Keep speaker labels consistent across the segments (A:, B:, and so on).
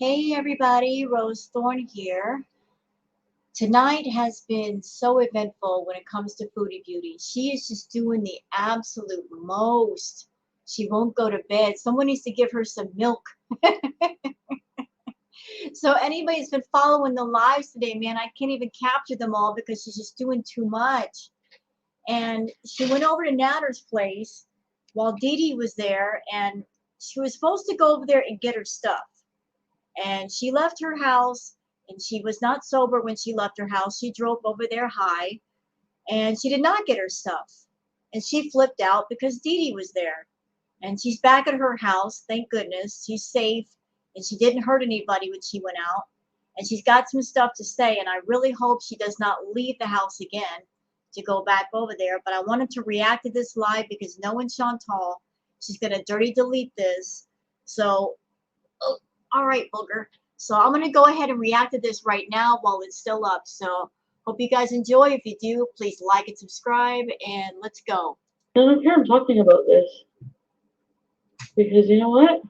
A: Hey everybody, Rose Thorne here. Tonight has been so eventful when it comes to Foodie Beauty. She is just doing the absolute most. She won't go to bed. Someone needs to give her some milk. So anybody's been following the lives today, man, I can't even capture them all because she's just doing too much. And she went over to Natter's place while Dee Dee was there, and she was supposed to go over there and get her stuff. And she left her house, and she was not sober when she left her house. She drove over there high, and she did not get her stuff. And she flipped out because Dee Dee was there. And she's back at her house, thank goodness. She's safe, and she didn't hurt anybody when she went out. And she's got some stuff to say, and I really hope she does not leave the house again to go back over there. But I wanted to react to this live because knowing Chantal, she's going to dirty delete this. So, oh, all right, Booger. So I'm going to go ahead and react to this right now while it's still up. So hope you guys enjoy. If you do, please like and subscribe, and let's go.
B: I don't care I'm talking about this. Because you know what?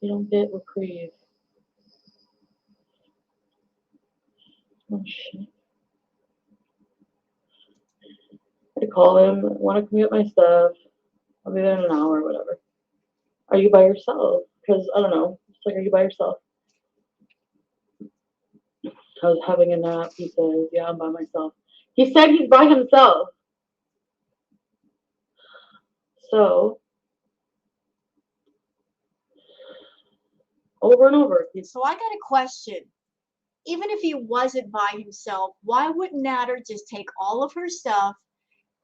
B: You don't get reprieve. Oh shit. I call him, want to come get my stuff. I'll be there in an hour or whatever. Are you by yourself? Because I don't know. It's like, are you by yourself? I was having a nap. He says, yeah, I'm by myself. He said he's by himself. So, over and over.
A: So I got a question. Even if he wasn't by himself, why wouldn't Natter just take all of her stuff,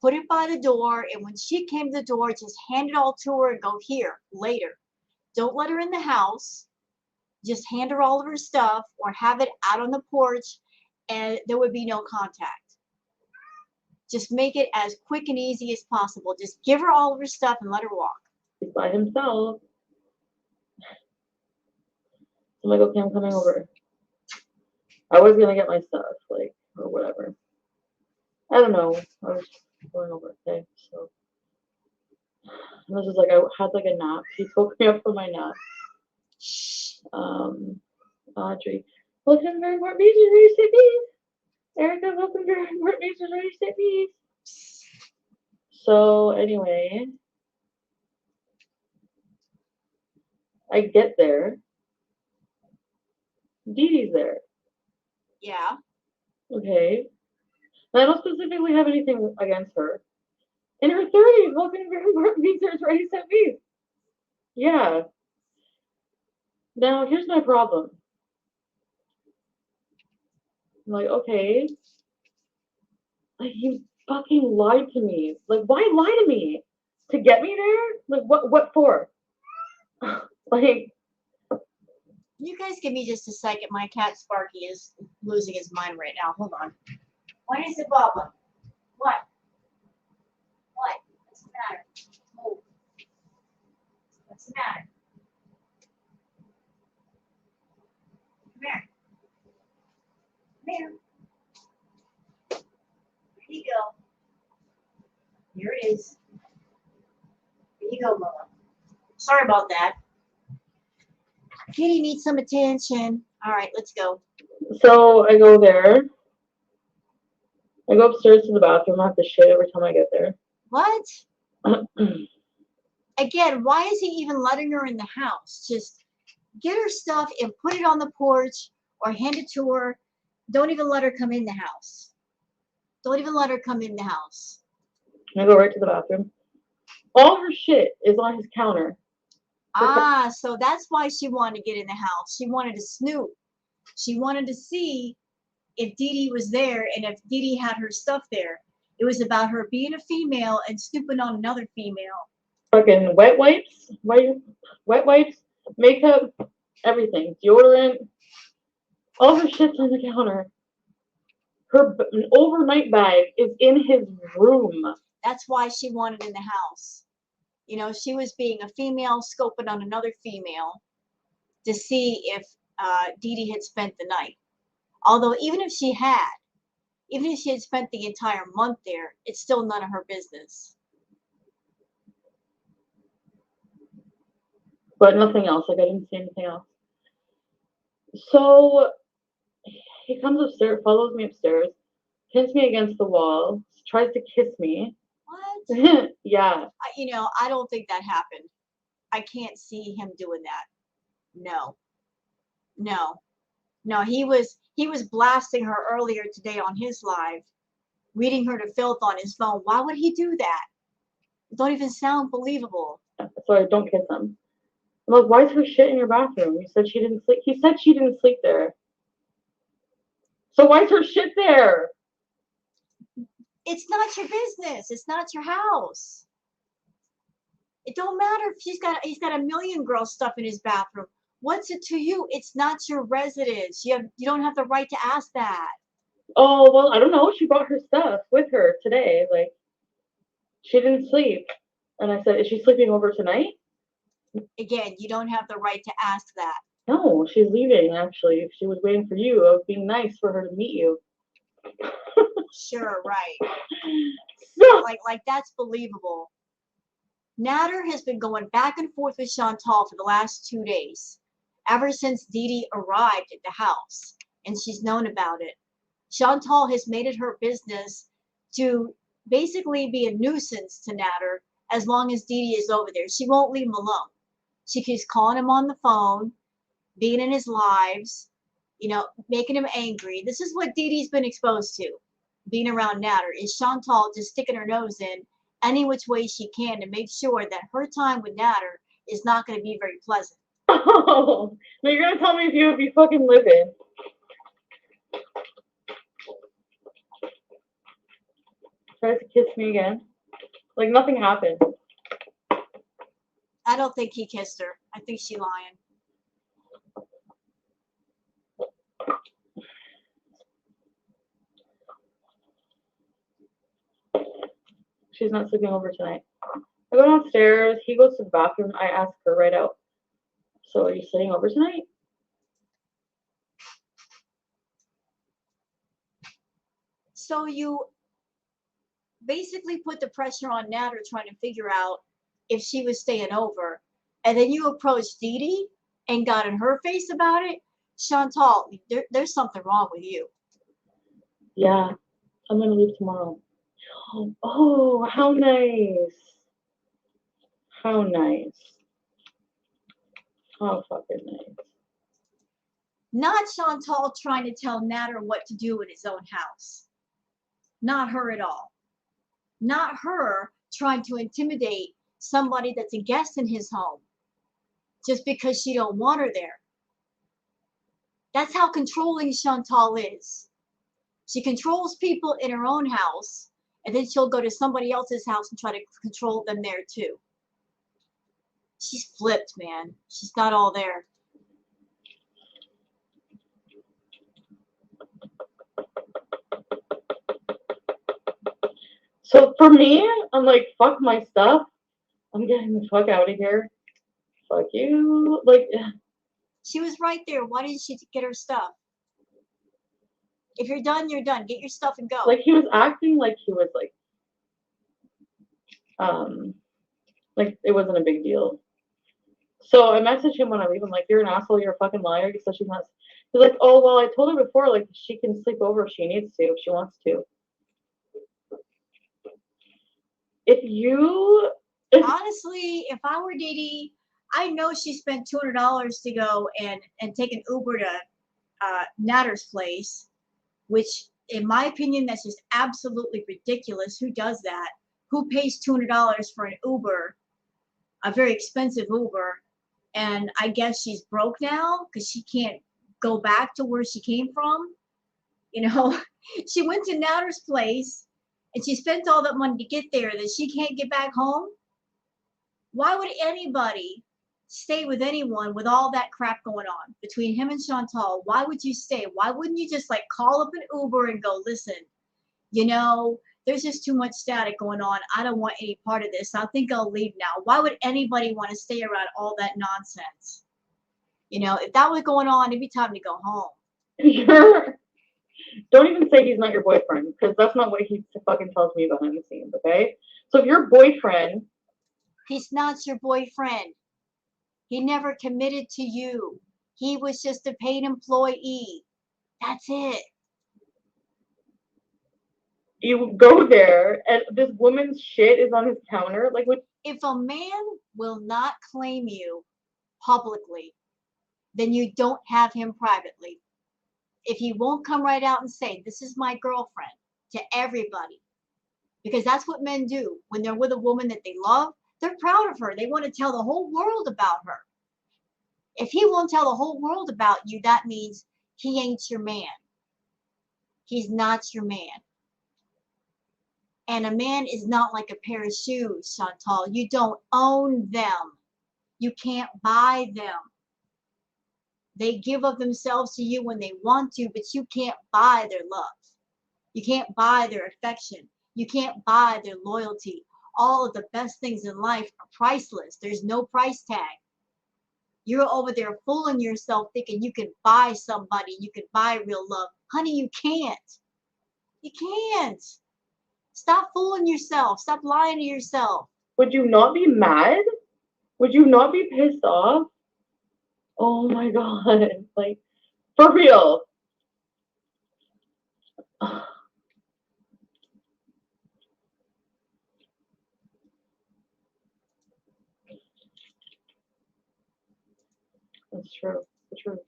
A: put it by the door, and when she came to the door, just hand it all to her and go, here, later. Don't let her in the house. Just hand her all of her stuff or have it out on the porch, and there would be no contact. Just make it as quick and easy as possible. Just give her all of her stuff and let her walk.
B: He's by himself. I'm like, okay, I'm coming over. I was gonna get my stuff, like, or whatever. I don't know. I was going over, okay? So, and this is like, I had like a nap. He woke me up from my nap. Audrey, welcome very important beaches, ready to say peace. Erica, welcome very important beaches, ready to say peace. So, anyway, I get there. Dee Dee's there.
A: Yeah.
B: Okay. And I don't specifically have anything against her. In her 30s, welcome very important beaches, ready to say peace. Yeah. Now, here's my problem. I'm like, okay. Like, you fucking lied to me. Like, why lie to me? To get me there? Like, what for? Like,
A: You guys give me just a second. My cat Sparky is losing his mind right now. Hold on. What is it, Baba? What? What? What's the matter? Oh. What's the matter? Come here. Come here. There you go. Here it is. Here you go, Mama. Sorry about that. Kitty needs some attention. All right, let's go.
B: so I go there. I go upstairs to the bathroom. I have to shit every time I get there.
A: What? Again, why is he even letting her in the house? Just get her stuff and put it on the porch or hand it to her. Don't even let her come in the house. Don't even let her come in the house.
B: I go right to the bathroom. All her shit is on his counter.
A: Ah, so that's why she wanted to get in the house. She wanted to snoop. She wanted to see if Dee Dee was there and if Dee Dee had her stuff there. It was about her being a female and snooping on another female.
B: Fucking wet wipes, makeup, everything, deodorant. All her shit's on the counter. Her overnight bag is in his room.
A: That's why she wanted in the house. You know, she was being a female, scoping on another female to see if Dee Dee had spent the night. Although even if she had spent the entire month there, it's still none of her business.
B: But nothing else. Like, I didn't see anything else. So he comes upstairs, follows me upstairs, pins me against the wall, tries to kiss me.
A: What?
B: Yeah.
A: I don't think that happened. I can't see him doing that. No. No. No, he was blasting her earlier today on his live, reading her to filth on his phone. Why would he do that? It don't even sound believable.
B: So I don't kiss him. I'm like, why is her shit in your bathroom? You said she didn't sleep. He said she didn't sleep there. So why is her shit there?
A: It's not your business. It's not your house. It don't matter if he's got a million girl stuff in his bathroom. What's it to you? It's not your residence. You don't have the right to ask that.
B: Oh, well, I don't know. She brought her stuff with her today. Like, she didn't sleep. And I said, is she sleeping over tonight?
A: Again, you don't have the right to ask that.
B: No, she's leaving, actually. She was waiting for you. I was being nice for her to meet you.
A: Sure, right.
B: So,
A: Like that's believable. Natter has been going back and forth with Chantal for the last 2 days, ever since Dee Dee arrived at the house, and she's known about it. Chantal has made it her business to basically be a nuisance to Natter as long as Dee Dee is over there. She won't leave him alone. She keeps calling him on the phone, being in his lives, making him angry. This is what Dee Dee's been exposed to, being around Natter, is Chantal just sticking her nose in any which way she can to make sure that her time with Natter is not going to be very pleasant.
B: oh, no, you're going to tell me if you fucking live in. Tries to kiss me again. Like, nothing happened.
A: I don't think he kissed her. I think she's lying.
B: She's not sleeping over tonight. I go downstairs. He goes to the bathroom. I ask her right out. So, are you staying over tonight?
A: So you basically put the pressure on Natter trying to figure out if she was staying over. And then you approached Dee Dee and got in her face about it. Chantal, there's something wrong with you.
B: Yeah. I'm going to leave tomorrow. Oh, how nice. How nice. How fucking nice.
A: Not Chantal trying to tell Natter what to do in his own house. Not her at all. Not her trying to intimidate somebody that's a guest in his home just because she don't want her there. That's how controlling Chantal is. She controls people in her own house, and then she'll go to somebody else's house and try to control them there too. She's flipped, man. She's not all there.
B: So for me, I'm like, fuck my stuff. I'm getting the fuck out of here. Fuck you. Like,
A: she was right there. Why didn't she get her stuff? If you're done, you're done. Get your stuff and go.
B: Like, he was acting like he was like it wasn't a big deal. So I messaged him when I leave. I'm like, you're an asshole. You're a fucking liar. He said she's not. He's like, oh, well, I told her before, like, she can sleep over if she needs to, if she wants to.
A: Honestly, if I were Dee Dee, I know she spent $200 to go and take an Uber to Natter's place, which, in my opinion, that's just absolutely ridiculous. Who does that? Who pays $200 for an Uber, a very expensive Uber? And I guess she's broke now because she can't go back to where she came from. She went to Natter's place and she spent all that money to get there that she can't get back home. Why would anybody stay with anyone with all that crap going on between him and Chantal? Why would you stay? Why wouldn't you just like call up an Uber and go, listen, there's just too much static going on. I don't want any part of this. I think I'll leave now. Why would anybody want to stay around all that nonsense? If that was going on, it'd be time to go home.
B: Don't even say he's not your boyfriend, because that's not what he fucking tells me behind the scenes, okay? So if your boyfriend...
A: He's not your boyfriend. He never committed to you. He was just a paid employee. That's it.
B: You go there and this woman's shit is on his counter. Like, what?
A: If a man will not claim you publicly, then you don't have him privately. If he won't come right out and say, this is my girlfriend to everybody, because that's what men do when they're with a woman that they love, they're proud of her. They want to tell the whole world about her. If he won't tell the whole world about you, that means he ain't your man. He's not your man. And a man is not like a pair of shoes, Chantal. You don't own them. You can't buy them. They give of themselves to you when they want to, but you can't buy their love. You can't buy their affection. You can't buy their loyalty. All of the best things in life are priceless. There's no price tag. You're over there fooling yourself thinking you can buy somebody, you can buy real love. Honey, you can't. You can't. Stop fooling yourself. Stop lying to yourself.
B: Would you not be mad? Would you not be pissed off? Oh my god. Like, for real. That's true. That's true.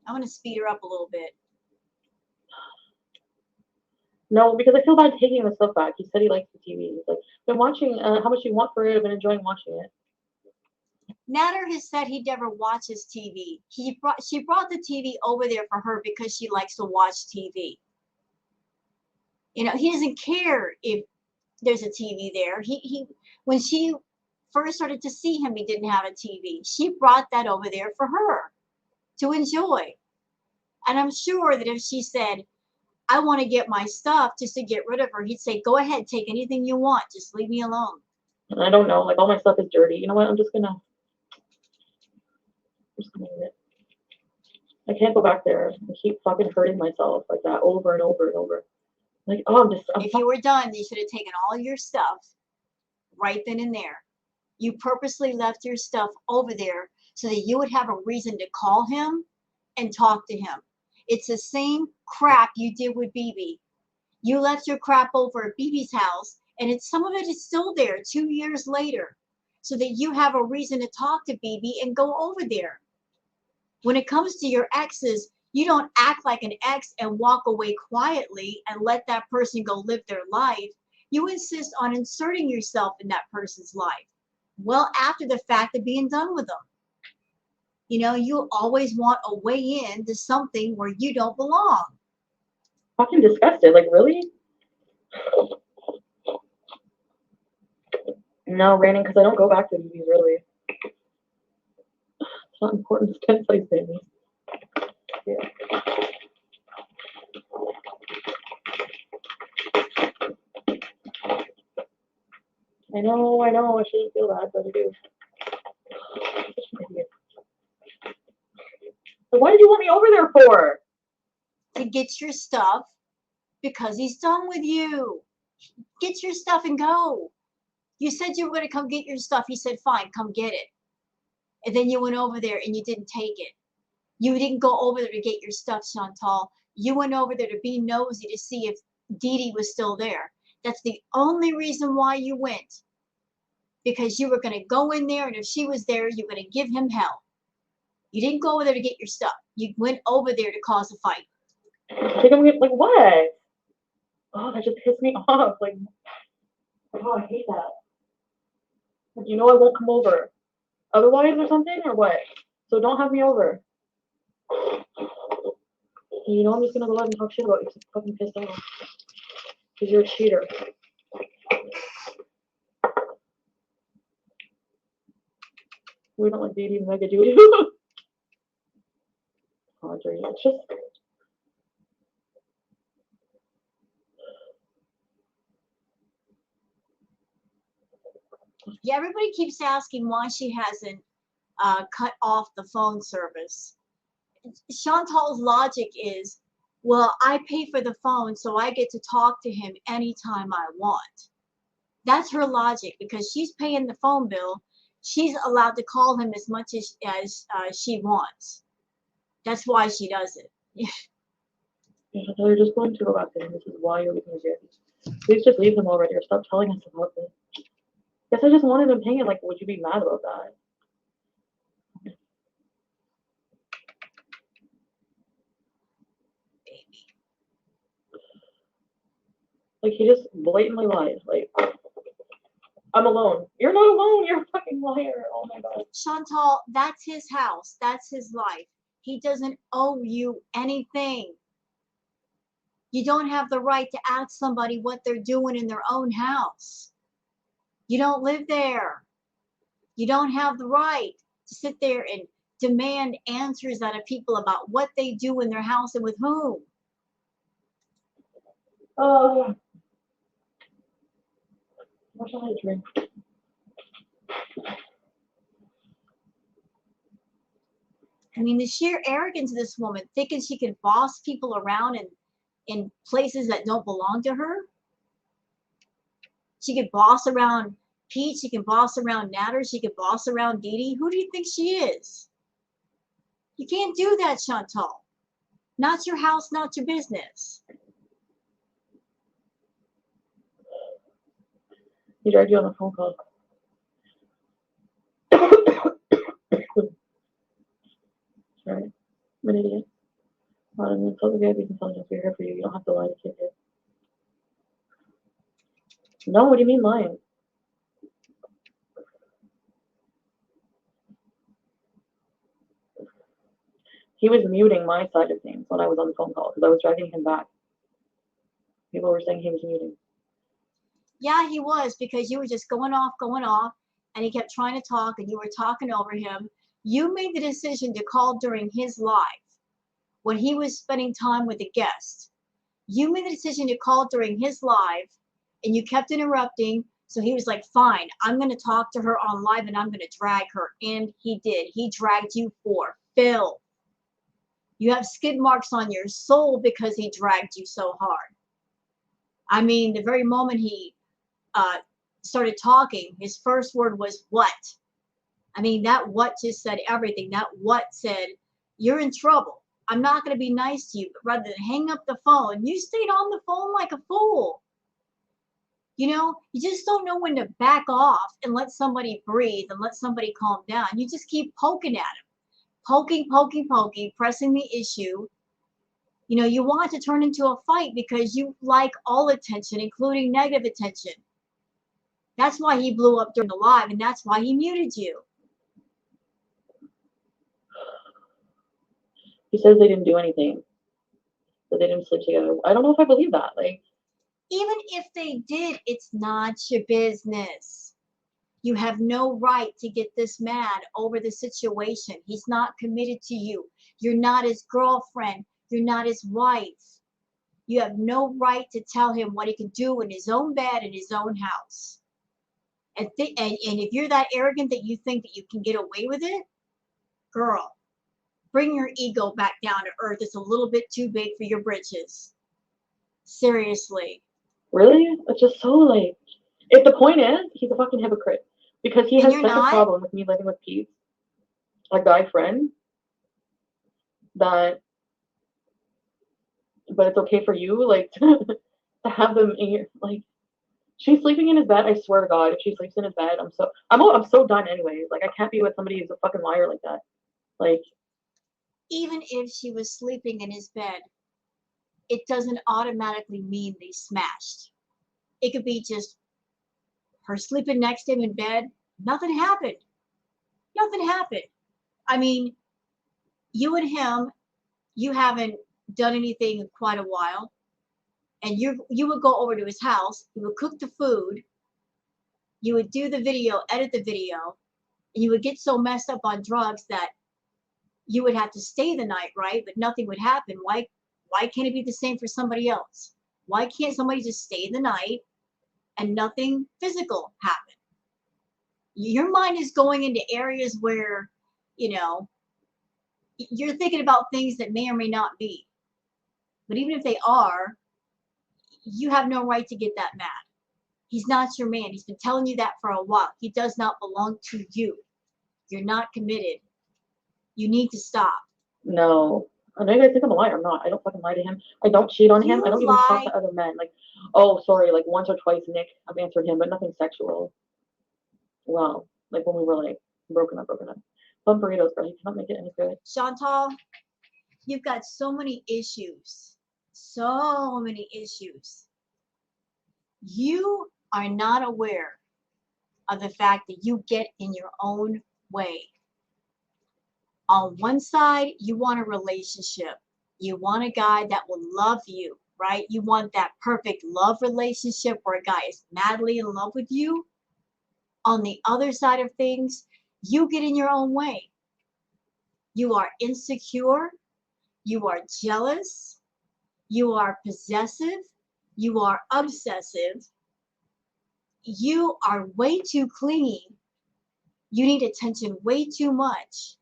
A: I'm going to speed her up a little bit.
B: No, because I feel bad taking the stuff back. He said he likes the TV. He's like, been watching, how much you want for it? I've been enjoying watching it.
A: Natter has said he never watches TV. She brought the TV over there for her because she likes to watch TV. You know, he doesn't care if there's a TV there. When she first started to see him, he didn't have a TV. She brought that over there for her to enjoy. And I'm sure that if she said, I want to get my stuff just to get rid of her, he'd say, go ahead, take anything you want. Just leave me alone.
B: I don't know. Like, all my stuff is dirty. You know what? I'm just gonna leave it. I can't go back there and keep fucking hurting myself like that over and over and over. Like, oh,
A: if you were done, you should have taken all your stuff right then and there. You purposely left your stuff over there so that you would have a reason to call him and talk to him. It's the same crap you did with BB. You left your crap over at BB's house, and some of it is still there 2 years later, so that you have a reason to talk to BB and go over there. When it comes to your exes, you don't act like an ex and walk away quietly and let that person go live their life. You insist on inserting yourself in that person's life well after the fact of being done with them. You know, you always want a way in to something where you don't belong.
B: Fucking disgusted. Like, really? No, raining, because I don't go back to movies, really. It's not important to 10th place, baby. Yeah. I know, I shouldn't feel bad, but I do. So why did you want me over there for?
A: To get your stuff, because he's done with you. Get your stuff and go. You said you were going to come get your stuff. He said, fine, come get it. And then you went over there and you didn't take it. You didn't go over there to get your stuff, Chantal. You went over there to be nosy to see if Dee Dee was still there. That's the only reason why you went. Because you were going to go in there, and if she was there, you were going to give him hell. You didn't go over there to get your stuff. You went over there to cause a fight.
B: Like, what? Oh, that just pissed me off. Like, oh, I hate that. Like, you know I won't come over otherwise or something, or what? So don't have me over. You know I'm just gonna go ahead and talk shit about you because I'm fucking pissed off. Because you're a cheater. We don't like dating like a dude. Audrey, it's just.
A: Yeah, everybody keeps asking why she hasn't cut off the phone service. Chantal's logic is, well, I pay for the phone, so I get to talk to him anytime I want. That's her logic, because she's paying the phone bill. she's allowed to call him as much as she wants. That's why she does it.
B: Yeah, so you're just going to go back to him. This is why you're leaving here. Please just leave him already, or stop telling us about it. Guess I just wanted him paying it. Like, would you be mad about that? Like, he just blatantly lied. Like, I'm alone. You're not alone. You're a fucking liar. Oh my god.
A: Chantal, that's his house. That's his life. He doesn't owe you anything. You don't have the right to ask somebody what they're doing in their own house. You don't live there. You don't have the right to sit there and demand answers out of people about what they do in their house and with whom.
B: Oh. What shall I drink?
A: I mean, the sheer arrogance of this woman, thinking she can boss people around in places that don't belong to her. She could boss around Pete. She can boss around Natter. She could boss around Dee Dee. Who do you think she is? You can't do that, Chantal. Not your house, not your business.
B: He dragged you on a phone call. Sorry. I'm an idiot. I'm going to tell the VIP consultants we're here for you. You don't have to lie to kids. No, what do you mean lying? He was muting my side of things when I was on the phone call because I was dragging him back. People were saying he was muting.
A: Yeah, he was, because you were just going off, and he kept trying to talk, and you were talking over him. You made the decision to call during his live when he was spending time with a guest. You made the decision to call during his live, and you kept interrupting. So he was like, fine, I'm going to talk to her on live, and I'm going to drag her. And he did. He dragged you for Phil. You have skid marks on your soul because he dragged you so hard. I mean, the very moment he started talking, his first word was what? I mean, that what just said everything. That what said, you're in trouble. I'm not going to be nice to you, but rather than hang up the phone, you stayed on the phone like a fool. You know, you just don't know when to back off and let somebody breathe and let somebody calm down. You just keep poking at him, poking, pressing the issue. You know, you want to turn into a fight because you like all attention, including negative attention. That's why he blew up during the live, and that's why he muted you.
B: He says they didn't do anything. That they didn't sleep together. I don't know if I believe that. Like,
A: even if they did, it's not your business. You have no right to get this mad over the situation. He's not committed to you. You're not his girlfriend. You're not his wife. You have no right to tell him what he can do in his own bed in his own house. And if you're that arrogant that you think that you can get away with it, girl, bring your ego back down to earth. It's a little bit too big for your britches. Seriously.
B: really? It's just so like, if the point is, he's a fucking hypocrite. Because he
A: And
B: has
A: you're
B: such a
A: not?
B: problem with me living with Pete, a guy friend, that, but it's okay for you, like, to have them in your, like, she's sleeping in his bed. I swear to God, if she sleeps in his bed, I'm so done anyway. Like, I can't be with somebody who's a fucking liar like that. Like,
A: Even if she was sleeping in his bed, it doesn't automatically mean they smashed. It could be just her sleeping next to him in bed. Nothing happened. Nothing happened. I mean, you and him, you haven't done anything in quite a while. And you would go over to his house, you would cook the food, you would do the video, edit the video, and you would get so messed up on drugs that you would have to stay the night, right? But nothing would happen. Why can't it be the same for somebody else? Why can't somebody just stay the night and nothing physical happen? Your mind is going into areas where, you know, you're thinking about things that may or may not be. But even if they are, you have no right to get that mad. He's not your man. He's been telling you that for a while. He does not belong to you. You're not committed. You need to stop.
B: No. I know you guys think I'm a liar. I'm not. I don't fucking lie to him. I don't cheat on him. I don't even talk to other men. Like, oh, sorry, like once or twice, Nick, I've answered him, but nothing sexual. Well, like when we were like broken up. Bum burritos, bro. You cannot make it any good.
A: Chantal, you've got so many issues. So many issues. You are not aware of the fact that you get in your own way. On one side, you want a relationship. You want a guy that will love you, right? You want that perfect love relationship where a guy is madly in love with you. On the other side of things, you get in your own way. You are insecure. You are jealous. You are possessive. You are obsessive. You are way too clingy. You need attention way too much.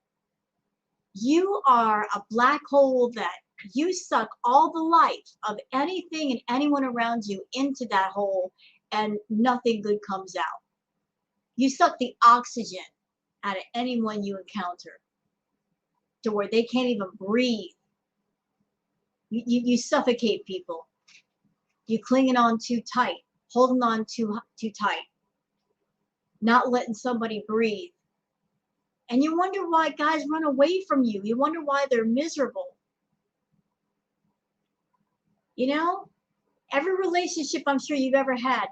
A: You are a black hole that you suck all the life of anything and anyone around you into that hole, and nothing good comes out. You suck the oxygen out of anyone you encounter to where they can't even breathe. You suffocate people. You clinging on too tight, holding on too tight, not letting somebody breathe. And you wonder why guys run away from you. You wonder why they're miserable. You know, every relationship I'm sure you've ever had,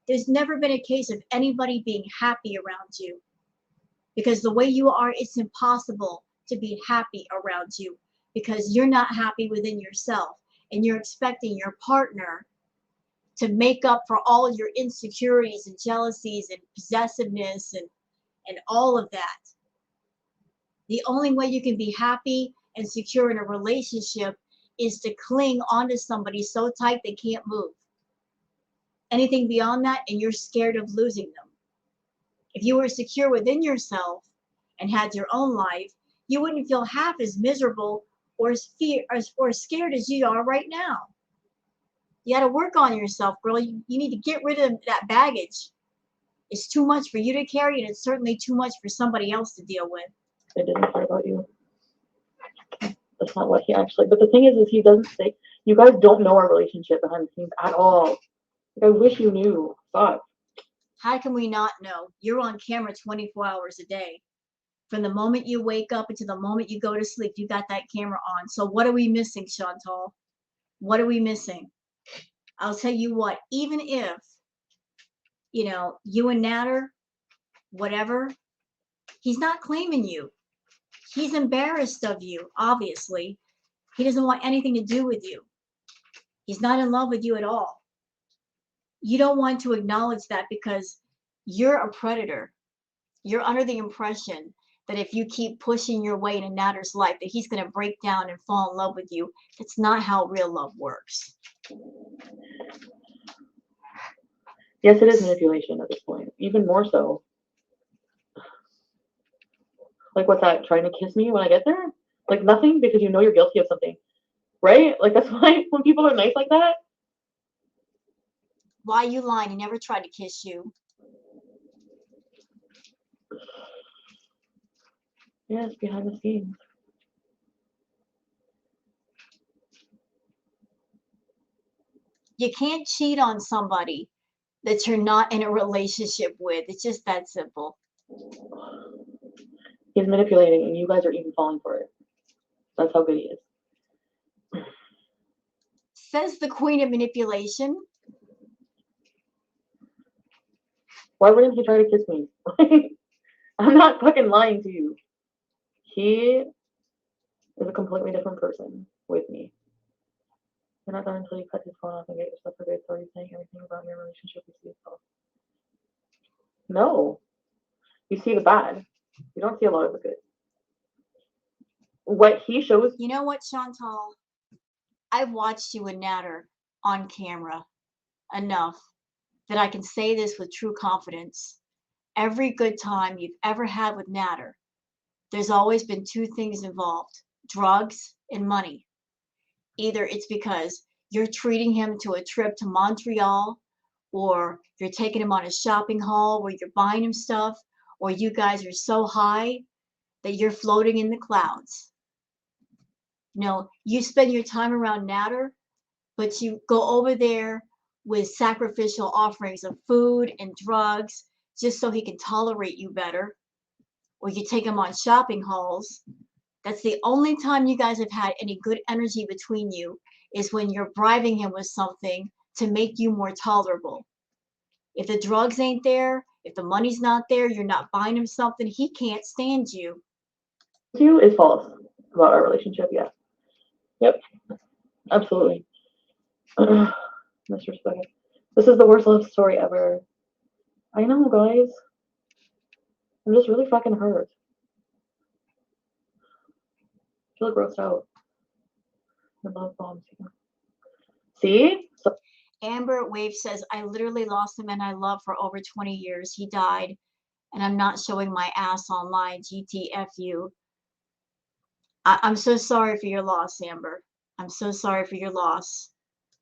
A: there's never been a case of anybody being happy around you. Because the way you are, it's impossible to be happy around you because you're not happy within yourself. And you're expecting your partner to make up for all your insecurities and jealousies and possessiveness and all of that. The only way you can be happy and secure in a relationship is to cling onto somebody so tight they can't move. Anything beyond that, and you're scared of losing them. If you were secure within yourself and had your own life, you wouldn't feel half as miserable or scared as you are right now. You got to work on yourself, girl. You need to get rid of that baggage. It's too much for you to carry, and it's certainly too much for somebody else to deal with.
B: I didn't care about you. That's not what he actually. But the thing is he doesn't say. You guys don't know our relationship behind the scenes at all. Like, I wish you knew. Fuck.
A: How can we not know? You're on camera 24 hours a day. From the moment you wake up until the moment you go to sleep, you got that camera on. So what are we missing, Chantal? What are we missing? I'll tell you what, even if, you and Natter, whatever, he's not claiming you. He's embarrassed of you, obviously. He doesn't want anything to do with you. He's not in love with you at all. You don't want to acknowledge that because you're a predator. You're under the impression that if you keep pushing your way into Natter's life, that he's going to break down and fall in love with you. That's not how real love works.
B: Yes, it is manipulation at this point. Even more so. Like, what's that? Trying to kiss me when I get there? Like, nothing, because you know you're guilty of something. Right? Like, that's why when people are nice like that.
A: Why you lying? He never tried to kiss you.
B: Yes, behind the scenes.
A: You can't cheat on somebody that you're not in a relationship with. It's just that simple.
B: He's manipulating, and you guys are even falling for it. That's how good he is.
A: Says the queen of manipulation.
B: Why wouldn't he try to kiss me? I'm not fucking lying to you. He is a completely different person with me. You're not done until you cut his phone off and get your stuff for good. So are you saying everything about your relationship you see yourself? No. You see the bad. You don't see a lot of the good. What he shows.
A: You know what, Chantal? I've watched you and Natter on camera enough that I can say this with true confidence. Every good time you've ever had with Natter, there's always been two things involved: drugs and money. Either it's because you're treating him to a trip to Montreal or you're taking him on a shopping haul where you're buying him stuff, or you guys are so high that you're floating in the clouds. You spend your time around Natter, but you go over there with sacrificial offerings of food and drugs just so he can tolerate you better, or you take him on shopping hauls. That's the only time you guys have had any good energy between you, is when you're bribing him with something to make you more tolerable. If the drugs ain't there, if the money's not there, you're not buying him something, he can't stand you.
B: You is false about our relationship, yeah. Yep, absolutely. Disrespect. This is the worst love story ever. I know, guys. I'm just really fucking hurt. I feel grossed out. I love bombs. See? So
A: Amber Wave says, I literally lost a man I loved for over 20 years. He died, and I'm not showing my ass online. GTFU. I'm so sorry for your loss, Amber. I'm so sorry for your loss.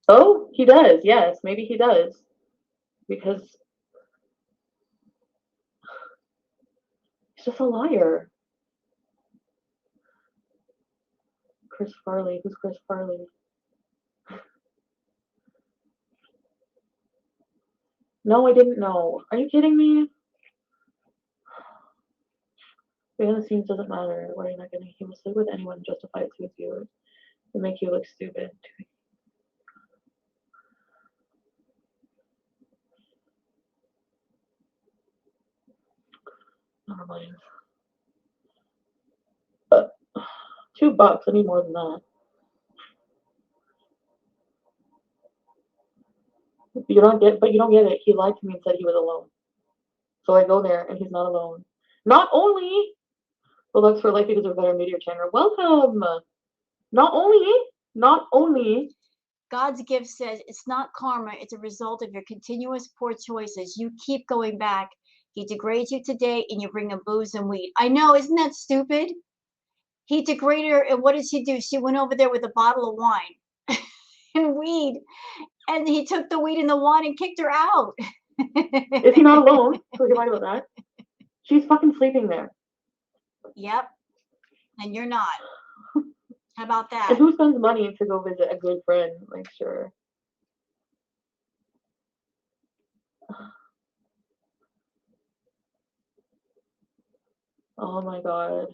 B: oh, he does. Yes, maybe he does. Because he's just a liar. Chris Farley. Who's Chris Farley? No, I didn't know. Are you kidding me? Behind the scenes doesn't matter. Why are you not getting? He will sleep with anyone, justify it with you, and make you look stupid. Never mind. $2. I need more than that. You don't get, but you don't get it. He lied to me and said he was alone. So I go there and he's not alone. Not only, well, that's for life because of better meteor channel. Welcome. Not only.
A: God's gift says it's not karma, it's a result of your continuous poor choices. You keep going back. He degrades you today and you bring him booze and weed. I know, isn't that stupid? He degraded her, and what did she do? She went over there with a bottle of wine and weed, and he took the weed and the wine and kicked her out.
B: Is he not alone? So we can talk about that. She's fucking sleeping there.
A: Yep. And you're not. How about that?
B: And who spends money to go visit a good friend? Like, sure. Oh my god.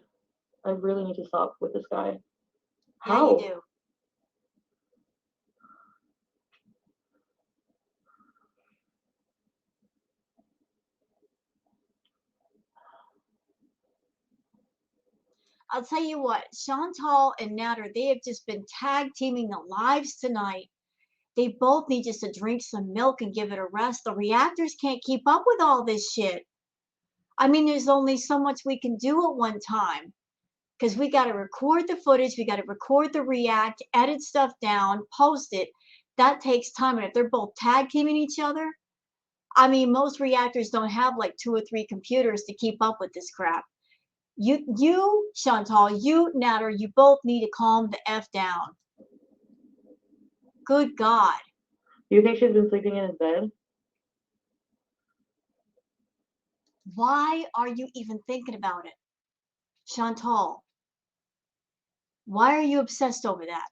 B: I really need to stop with this guy. How?
A: Yeah, you do. I'll tell you what, Chantal and Natter, they have just been tag teaming the lives tonight. They both need just to drink some milk and give it a rest. The reactors can't keep up with all this shit. I mean, there's only so much we can do at one time, because we got to record the footage, we got to record the react, edit stuff down, post it. That takes time. And if they're both tag teaming each other, I mean, most reactors don't have like 2 or 3 computers to keep up with this crap. You, Chantal, you, Natter, you both need to calm the F down. Good God.
B: Do you think she's been sleeping in his bed?
A: Why are you even thinking about it? Chantal, why are you obsessed over that?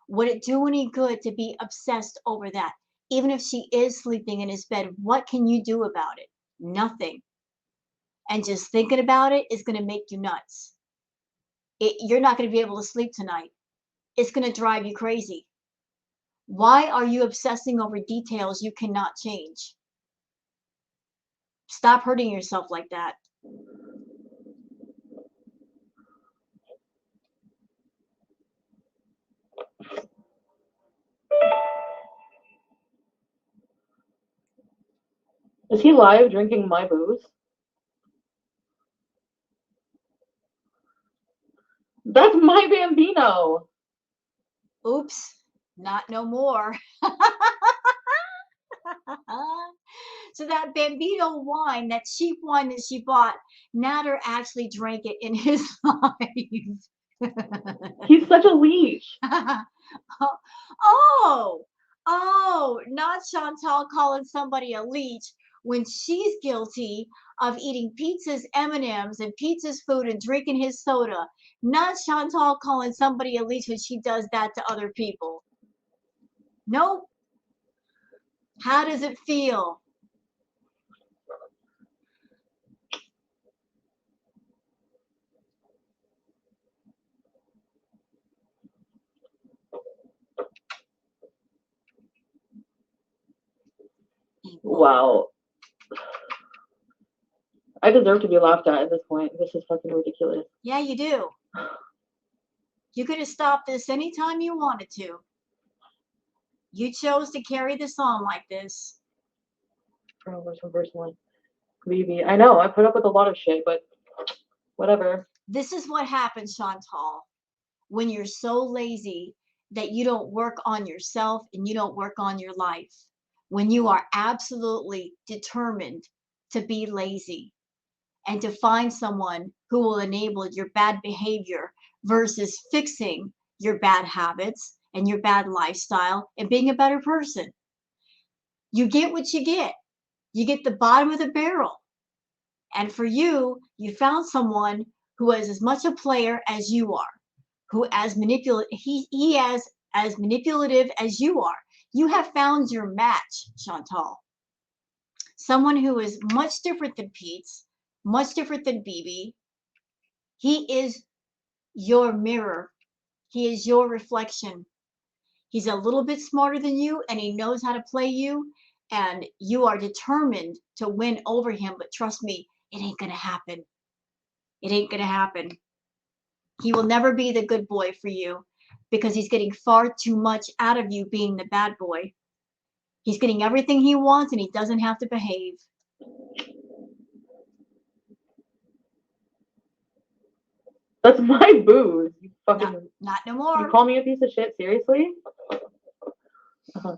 A: Would it do any good to be obsessed over that? Even if she is sleeping in his bed, what can you do about it? Nothing. And just thinking about it is going to make you nuts. You're not going to be able to sleep tonight. It's going to drive you crazy. Why are you obsessing over details you cannot change? Stop hurting yourself like that.
B: Is he live drinking my booze? That's my Bambino.
A: Oops, not no more. So that Bambino wine, that cheap wine that she bought, Natter actually drank it in his life.
B: He's such a leech.
A: Oh, Oh, not Chantal calling somebody a leech when she's guilty of eating pizza's M&Ms and pizza's food and drinking his soda. Not Chantal calling somebody a leech when she does that to other people. Nope. How does it feel?
B: Wow. I deserve to be laughed at this point. This is fucking ridiculous.
A: Yeah, you do. You could have stopped this anytime you wanted to. You chose to carry this on like this.
B: Oh, where's my first one? Maybe. I know, I put up with a lot of shit, but whatever.
A: This is what happens, Chantal, when you're so lazy that you don't work on yourself and you don't work on your life. When you are absolutely determined to be lazy and to find someone who will enable your bad behavior versus fixing your bad habits and your bad lifestyle and being a better person. You get what you get. You get the bottom of the barrel. And for you, you found someone who is as much a player as you are, who he as manipulative as you are. You have found your match, Chantal. Someone who is much different than Pete's, much different than BB. He is your mirror. He is your reflection. He's a little bit smarter than you and he knows how to play you and you are determined to win over him, but trust me, it ain't going to happen. It ain't going to happen. He will never be the good boy for you because he's getting far too much out of you being the bad boy. He's getting everything he wants and he doesn't have to behave.
B: That's my booze. You fucking.
A: Not no more.
B: You call me a piece of shit? Seriously? Uh-huh.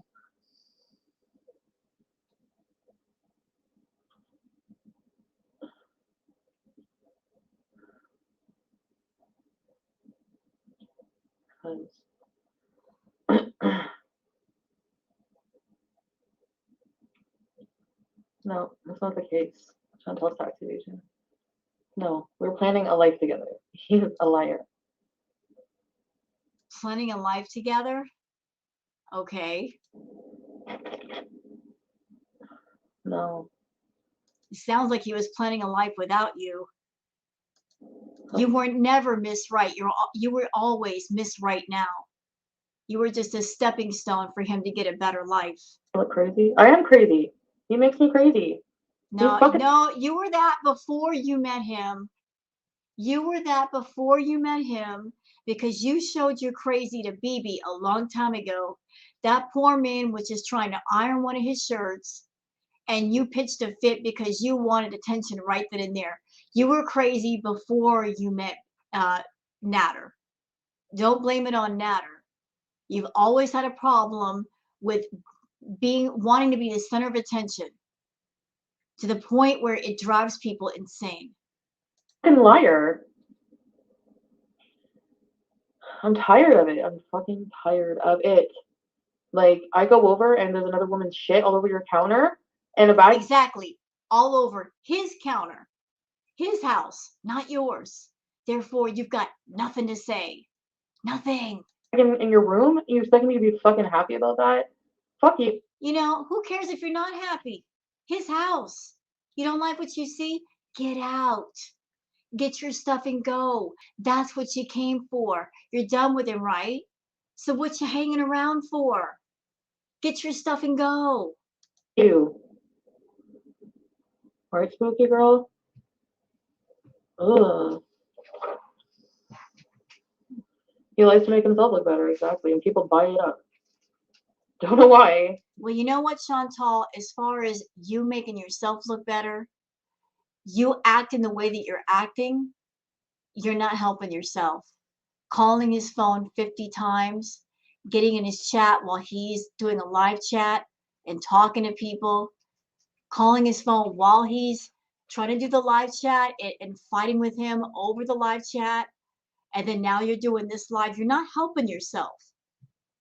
B: No, that's not the case. Chantal's tax evasion. No, we're planning a life together. He's a liar.
A: Planning a life together? Okay.
B: No.
A: It sounds like he was planning a life without you. You were never Miss Right. You were always Miss Right now. You were just a stepping stone for him to get a better life.
B: I look crazy? I am crazy. He makes me crazy.
A: No, you were that before you met him. You were that before you met him because you showed your crazy to BB a long time ago. That poor man was just trying to iron one of his shirts and you pitched a fit because you wanted attention right then and there. You were crazy before you met Natter. Don't blame it on Natter. You've always had a problem with wanting to be the center of attention to the point where it drives people insane.
B: Fucking liar. I'm tired of it. I'm fucking tired of it. Like, I go over and there's another woman's shit all over your counter and a bag.
A: Exactly. All over his counter, his house, not yours. Therefore, you've got nothing to say. Nothing.
B: In your room? You expect me to be fucking happy about that? Fuck you.
A: You know, who cares if you're not happy? His house. You don't like what you see? Get out. Get your stuff and go. That's what you came for. You're done with him, right? So what you hanging around for? Get your stuff and go.
B: You. Right, spooky girl? Ugh. He likes to make himself look better, exactly, and people buy it up. Don't know why.
A: Well, you know what, Chantal? As far as you making yourself look better, you act in the way that you're acting, you're not helping yourself. Calling his phone 50 times, getting in his chat while he's doing a live chat and talking to people, calling his phone while he's trying to do the live chat and fighting with him over the live chat. And then now you're doing this live. You're not helping yourself.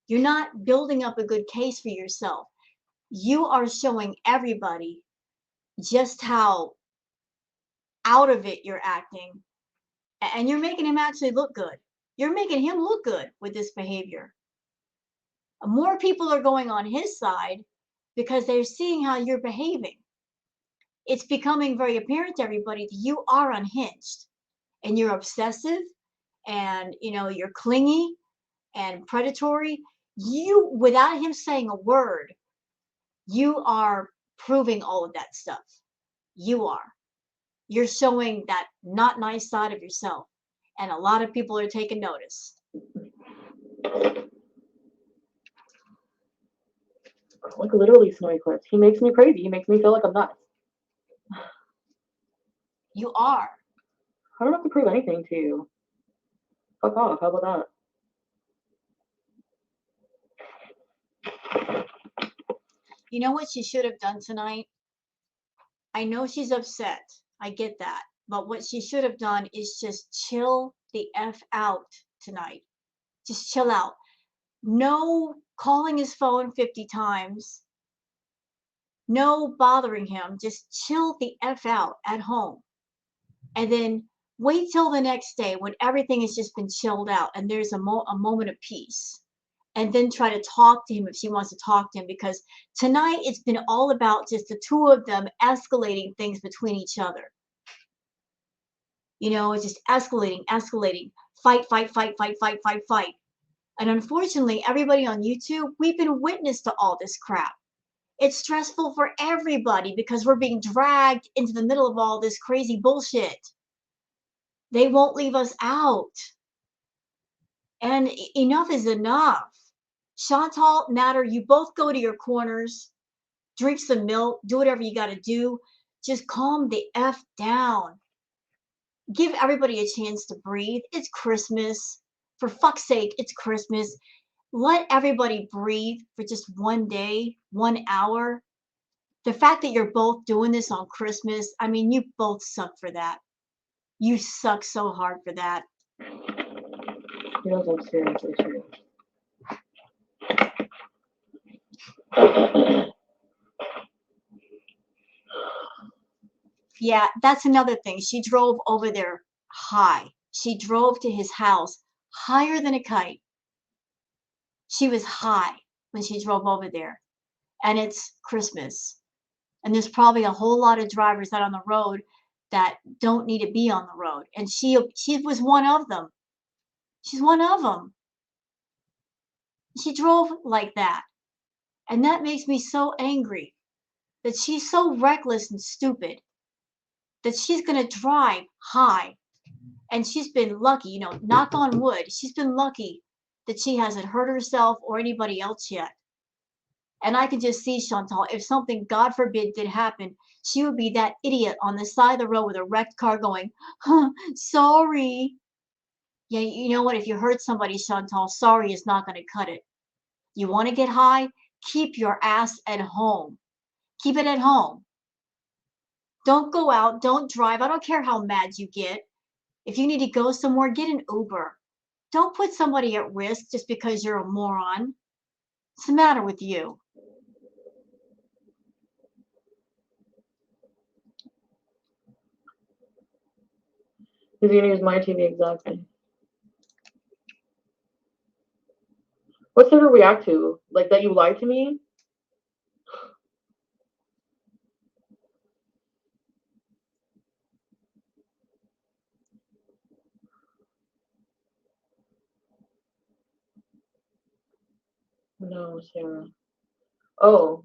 A: You're not building up a good case for yourself. You are showing everybody just how out of it you're acting, and you're making him actually look good. You're making him look good with this behavior. More people are going on his side because they're seeing how you're behaving. It's becoming very apparent to everybody that you are unhinged and you're obsessive and you're clingy and predatory. You, without him saying a word, you are proving all of that stuff. You're showing that not nice side of yourself, and a lot of people are taking notice.
B: Like literally snowy clips. He makes me crazy. He makes me feel like I'm nuts.
A: You are.
B: I don't have to prove anything to you. Fuck off. How about that?
A: You know what she should have done tonight? I know she's upset. I get that. But what she should have done is just chill the F out tonight. Just chill out. No calling his phone 50 times. No bothering him. Just chill the F out at home. And then wait till the next day when everything has just been chilled out and there's a moment of peace. And then try to talk to him if she wants to talk to him, because tonight it's been all about just the two of them escalating things between each other. It's just escalating, fight. And unfortunately, everybody on YouTube, we've been witness to all this crap. It's stressful for everybody because we're being dragged into the middle of all this crazy bullshit. They won't leave us out. And enough is enough. Chantal, Natter, you both go to your corners, drink some milk, do whatever you got to do. Just calm the F down. Give everybody a chance to breathe. It's Christmas. For fuck's sake, it's Christmas. Let everybody breathe for just one day, 1 hour. The fact that you're both doing this on Christmas, I mean, you both suck for that. You suck so hard for that.
B: I'm seriously serious.
A: Yeah, that's another thing. She drove over there high. She drove to his house higher than a kite. She was high when she drove over there. And it's Christmas. And there's probably a whole lot of drivers out on the road that don't need to be on the road. And she was one of them. She's one of them. She drove like that. And that makes me so angry that she's so reckless and stupid that she's going to drive high. And she's been lucky, knock on wood, she's been lucky that she hasn't hurt herself or anybody else yet. And I can just see Chantal, if something, God forbid, did happen, she would be that idiot on the side of the road with a wrecked car going, sorry. Yeah, you know what? If you hurt somebody, Chantal, sorry is not going to cut it. You want to get high? Keep your ass at home. Keep it at home. Don't go out. Don't drive. I don't care how mad you get. If you need to go somewhere, get an Uber. Don't put somebody at risk just because you're a moron. What's the matter with you?
B: He's gonna use my TV exactly. What's there to react to? Like that you lied to me? No, Sarah. Oh.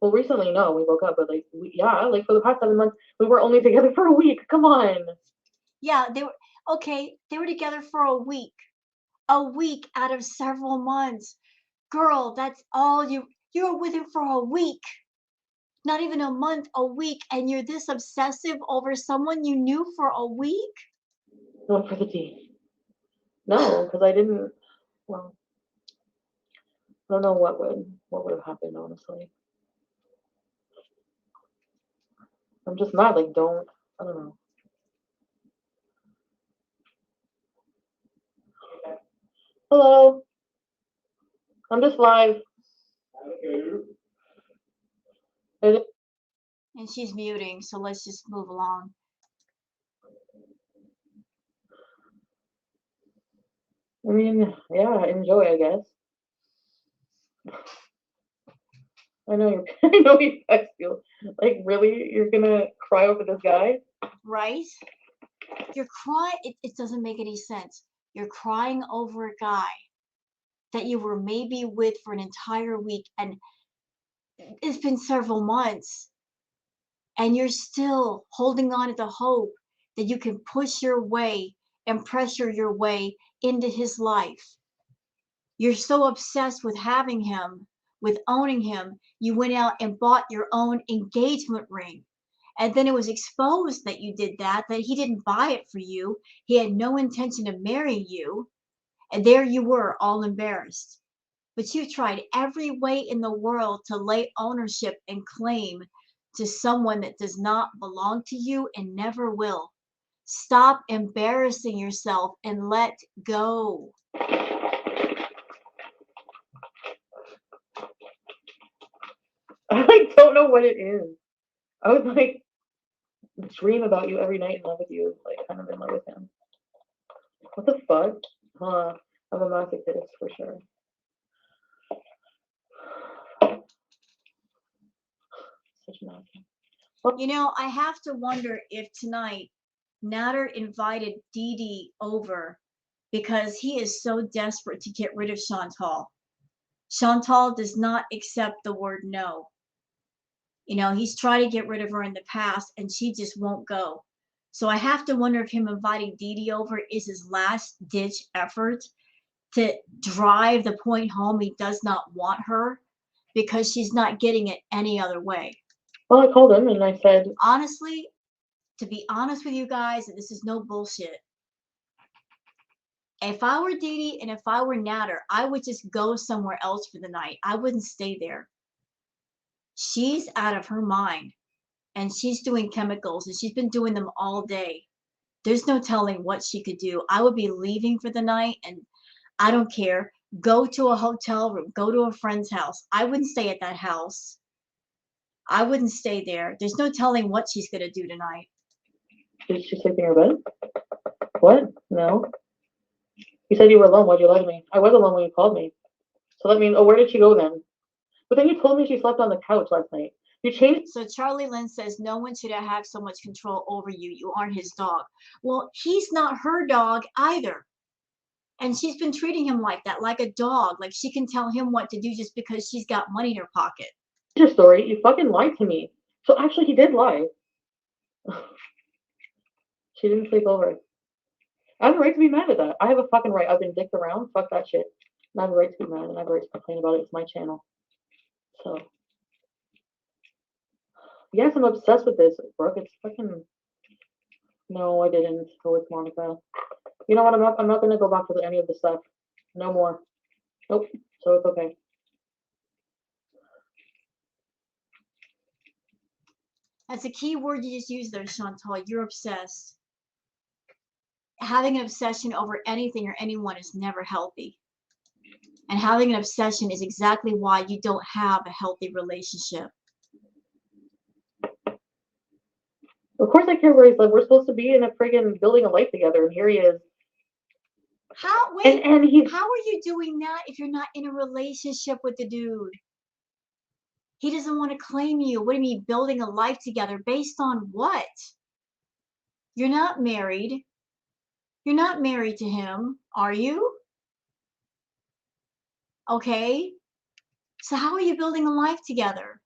B: Well, recently, no, we woke up, but like for the past 7 months, we were only together for a week. Come on.
A: Yeah, they were together for a week. A week out of several months. Girl, that's all you were with him for a week. Not even a month, a week, and you're this obsessive over someone you knew for a week?
B: One for the tea. No, because I didn't. Well, I don't know what would have happened, honestly. I'm just mad. Like, I don't know. Hello. I'm just live.
A: And she's muting, so let's just move along.
B: I mean, yeah, enjoy, I guess. I know you. I know you guys feel like, really, you're gonna cry over this guy,
A: right? You're crying. It doesn't make any sense. You're crying over a guy that you were maybe with for an entire week, and it's been several months, and you're still holding on to the hope that you can push your way and pressure your way into his life. You're so obsessed with having him, with owning him, you went out and bought your own engagement ring. And then it was exposed that you did that he didn't buy it for you. He had no intention of marrying you. And there you were, all embarrassed. But you tried every way in the world to lay ownership and claim to someone that does not belong to you and never will. Stop embarrassing yourself and let go.
B: I don't know what it is. I would like dream about you every night, in love with you, like kind of in love with him. What the fuck? I'm a masochist for sure. Such a masochist.
A: You know, I have to wonder if tonight Nader invited Dee Dee over because he is so desperate to get rid of Chantal. Chantal does not accept the word no. You know, he's tried to get rid of her in the past and she just won't go. So I have to wonder if him inviting Dee Dee over is his last ditch effort to drive the point home he does not want her because she's not getting it any other way.
B: Well, I called him and I said,
A: honestly, to be honest with you guys, this is no bullshit. If I were Dee Dee and if I were Nader, I would just go somewhere else for the night. I wouldn't stay there. She's out of her mind and she's doing chemicals and she's been doing them all day. There's no telling what she could do. I would be leaving for the night and I don't care. Go to a hotel room, go to a friend's house. I wouldn't stay at that house. I wouldn't stay there. There's no telling what she's going to do tonight.
B: Did she sleep in your bed? What? No. You said you were alone. Why'd you lie to me? I was alone when you called me. So that means, oh, where did she go then? But then you told me she slept on the couch last night. You changed.
A: So Charlie Lynn says no one should have so much control over you. You aren't his dog. Well, he's not her dog either. And she's been treating him like that, like a dog. Like she can tell him what to do just because she's got money in her pocket.
B: Your story. You fucking lied to me. So actually, he did lie. She didn't sleep over. I have a right to be mad at that. I have a fucking right. I've been dicked around. Fuck that shit. And I have a right to be mad and I have a right to complain about it. It's my channel. So. Yes, I'm obsessed with this, Brooke. It's fucking. No, I didn't go with Monica. You know what? I'm not gonna go back to any of the stuff. No more. Nope. So it's okay.
A: That's a key word you just used there, Chantal. You're obsessed. Having an obsession over anything or anyone is never healthy. And having an obsession is exactly why you don't have a healthy relationship.
B: Of course I care where he's like. We're supposed to be in a friggin' building a life together, and here he is.
A: How wait? And how are you doing that if you're not in a relationship with the dude? He doesn't want to claim you. What do you mean building a life together? Based on what? You're not married. You're not married to him, are you? Okay. So how are you building a life together?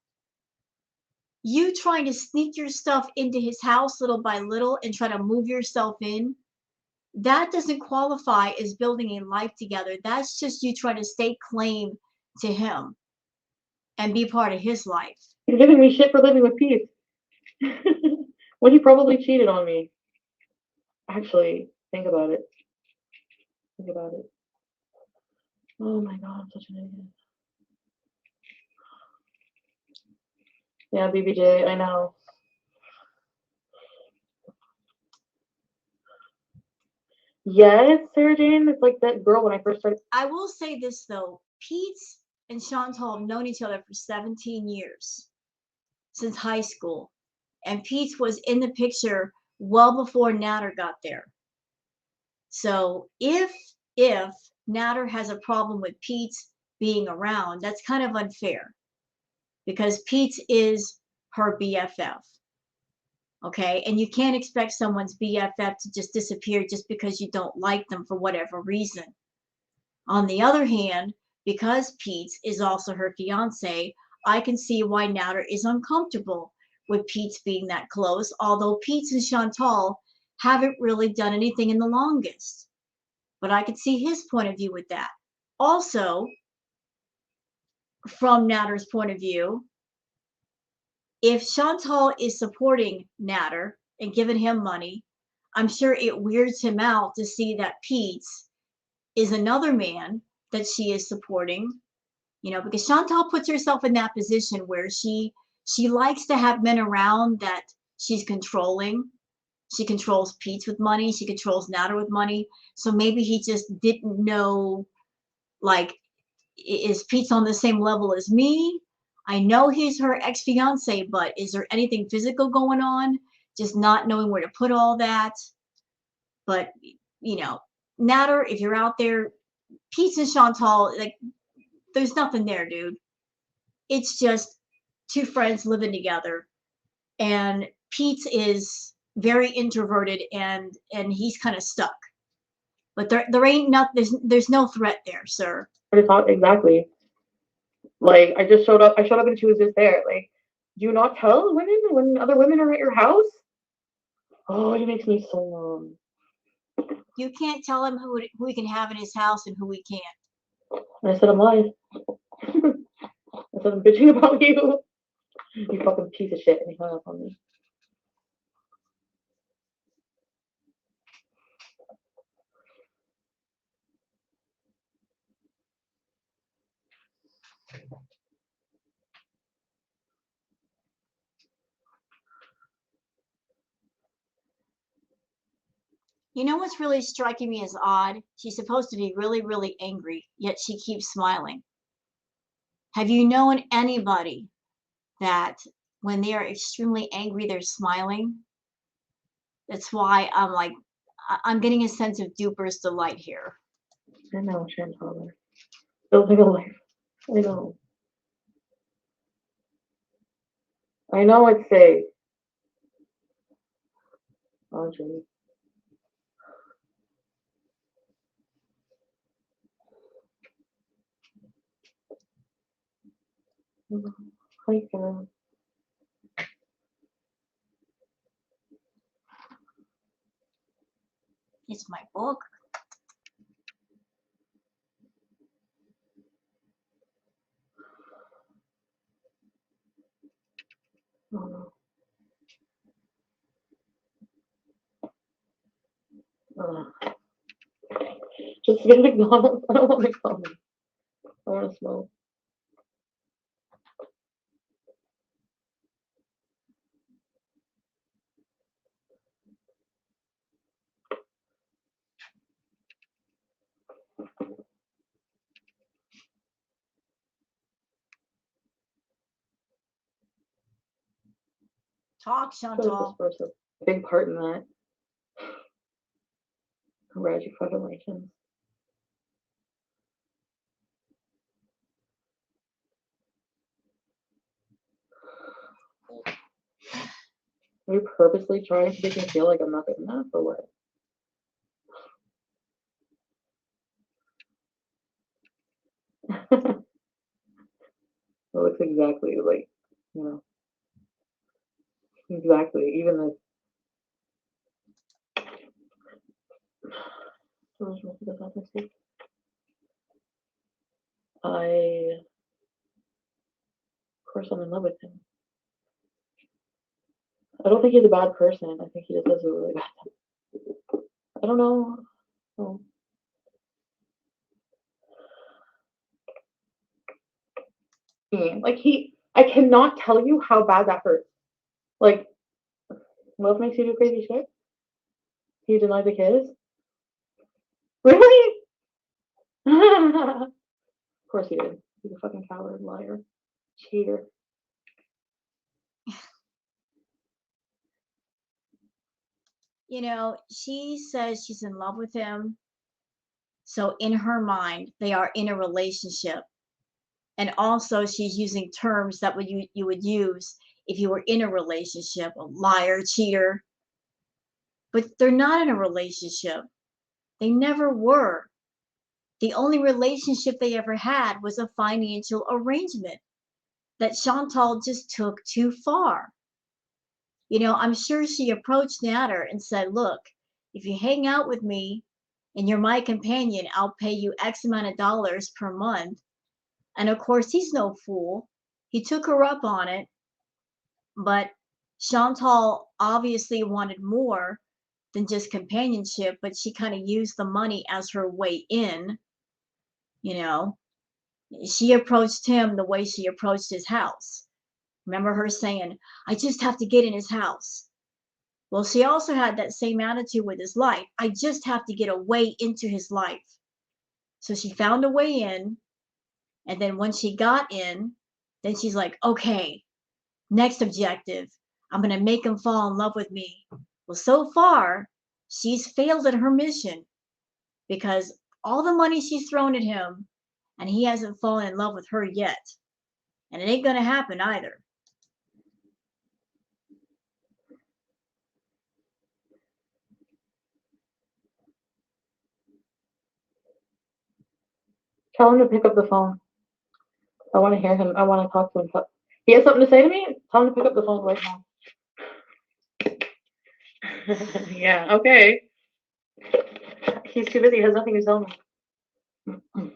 A: You trying to sneak your stuff into his house little by little and try to move yourself in? That doesn't qualify as building a life together. That's just you trying to stake claim to him and be part of his life.
B: He's giving me shit for living with Pete. When he probably cheated on me. Actually, think about it. Think about it. Oh my god, I'm such an idiot. Yeah, BBJ, I know. Yes, Sarah Jane, it's like that girl when I first started.
A: I will say this though, Pete and Chantal have known each other for 17 years, since high school. And Pete was in the picture well before Natter got there. So if Natter has a problem with Pete being around, that's kind of unfair because Pete is her BFF. Okay, and you can't expect someone's BFF to just disappear just because you don't like them for whatever reason. On the other hand, because Pete is also her fiance, I can see why Natter is uncomfortable with Pete being that close, although Pete and Chantal haven't really done anything in the longest. But I could see his point of view with that. Also, from Natter's point of view, if Chantal is supporting Natter and giving him money, I'm sure it weirds him out to see that Pete is another man that she is supporting, because Chantal puts herself in that position where she likes to have men around that she's controlling. She controls Pete with money. She controls Natter with money. So maybe he just didn't know, like, is Pete on the same level as me? I know he's her ex-fiance, but is there anything physical going on? Just not knowing where to put all that. But, Natter, if you're out there, Pete and Chantal, like, there's nothing there, dude. It's just two friends living together. And Pete is very introverted and he's kind of stuck. But there ain't nothing, there's no threat there, sir.
B: Exactly. Like I showed up and she was just there. Like, do you not tell women when other women are at your house? Oh, it makes me so
A: You can't tell him who he can have in his house and who he can't.
B: And I said I'm lying. I said I'm bitching about you. You fucking piece of shit, and he hung up on me.
A: You know what's really striking me as odd? She's supposed to be really, really angry, yet she keeps smiling. Have you known anybody that when they are extremely angry, they're smiling? That's why I'm getting a sense of duper's delight here.
B: I know, Chantal. Building a life. I know. I know it's safe. Audrey. Hi, Karen.
A: It's my book.
B: Oh. Just get McDonald's. I don't want McDonald's. I want to smoke.
A: Talk, Chantal.
B: A big part in that. Congratulations. Are you purposely trying to make me feel like I'm not good enough or what? It looks exactly like, exactly. Even the of course, I'm in love with him. I don't think he's a bad person. I think he just does a really bad thing. I don't know. Oh. Like I cannot tell you how bad that hurts. Like, what makes you do crazy shit? He denied the kids? Really? course he did. He's a fucking coward, liar, cheater.
A: You know, she says she's in love with him. So in her mind, they are in a relationship. And also she's using terms that you would use if you were in a relationship, a liar, cheater. But they're not in a relationship. They never were. The only relationship they ever had was a financial arrangement that Chantal just took too far. You know, I'm sure she approached Natter and said, look, if you hang out with me and you're my companion, I'll pay you X amount of dollars per month. And of course, he's no fool. He took her up on it, but Chantal obviously wanted more than just companionship, but she kind of used the money as her way in, you know. She approached him the way she approached his house. Remember her saying, I just have to get in his house. Well, she also had that same attitude with his life. I just have to get a way into his life. So she found a way in. And then when she got in, then she's like, okay, next objective. I'm going to make him fall in love with me. Well, so far, she's failed at her mission because all the money she's thrown at him, and he hasn't fallen in love with her yet. And it ain't going to happen either.
B: Tell him to pick up the phone. I want to hear him. I want to talk to him. He has something to say to me? Tell him to pick up the phone right now. Yeah, okay. He's too busy. He has nothing to tell me.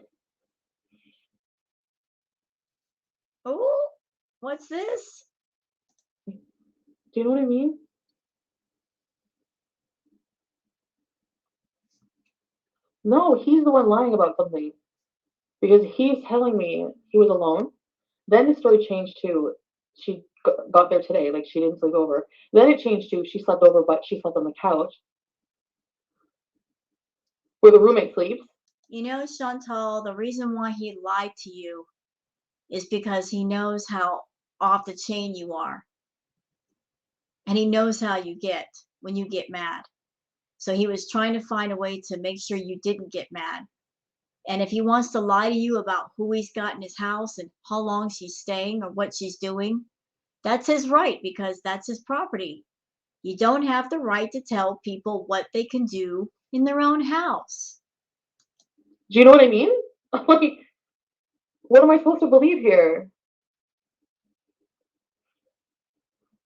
A: Oh, what's this?
B: Do you know what I mean? No, he's the one lying about something. Because he's telling me he was alone. Then the story changed to she got there today, like she didn't sleep over. Then it changed to she slept over, but she slept on the couch where the roommate sleeps.
A: You know, Chantal, the reason why he lied to you is because he knows how off the chain you are. And he knows how you get when you get mad. So he was trying to find a way to make sure you didn't get mad. And if he wants to lie to you about who he's got in his house and how long she's staying or what she's doing, that's his right because that's his property. You don't have the right to tell people what they can do in their own house.
B: Do you know what I mean? Like, what am I supposed to believe here?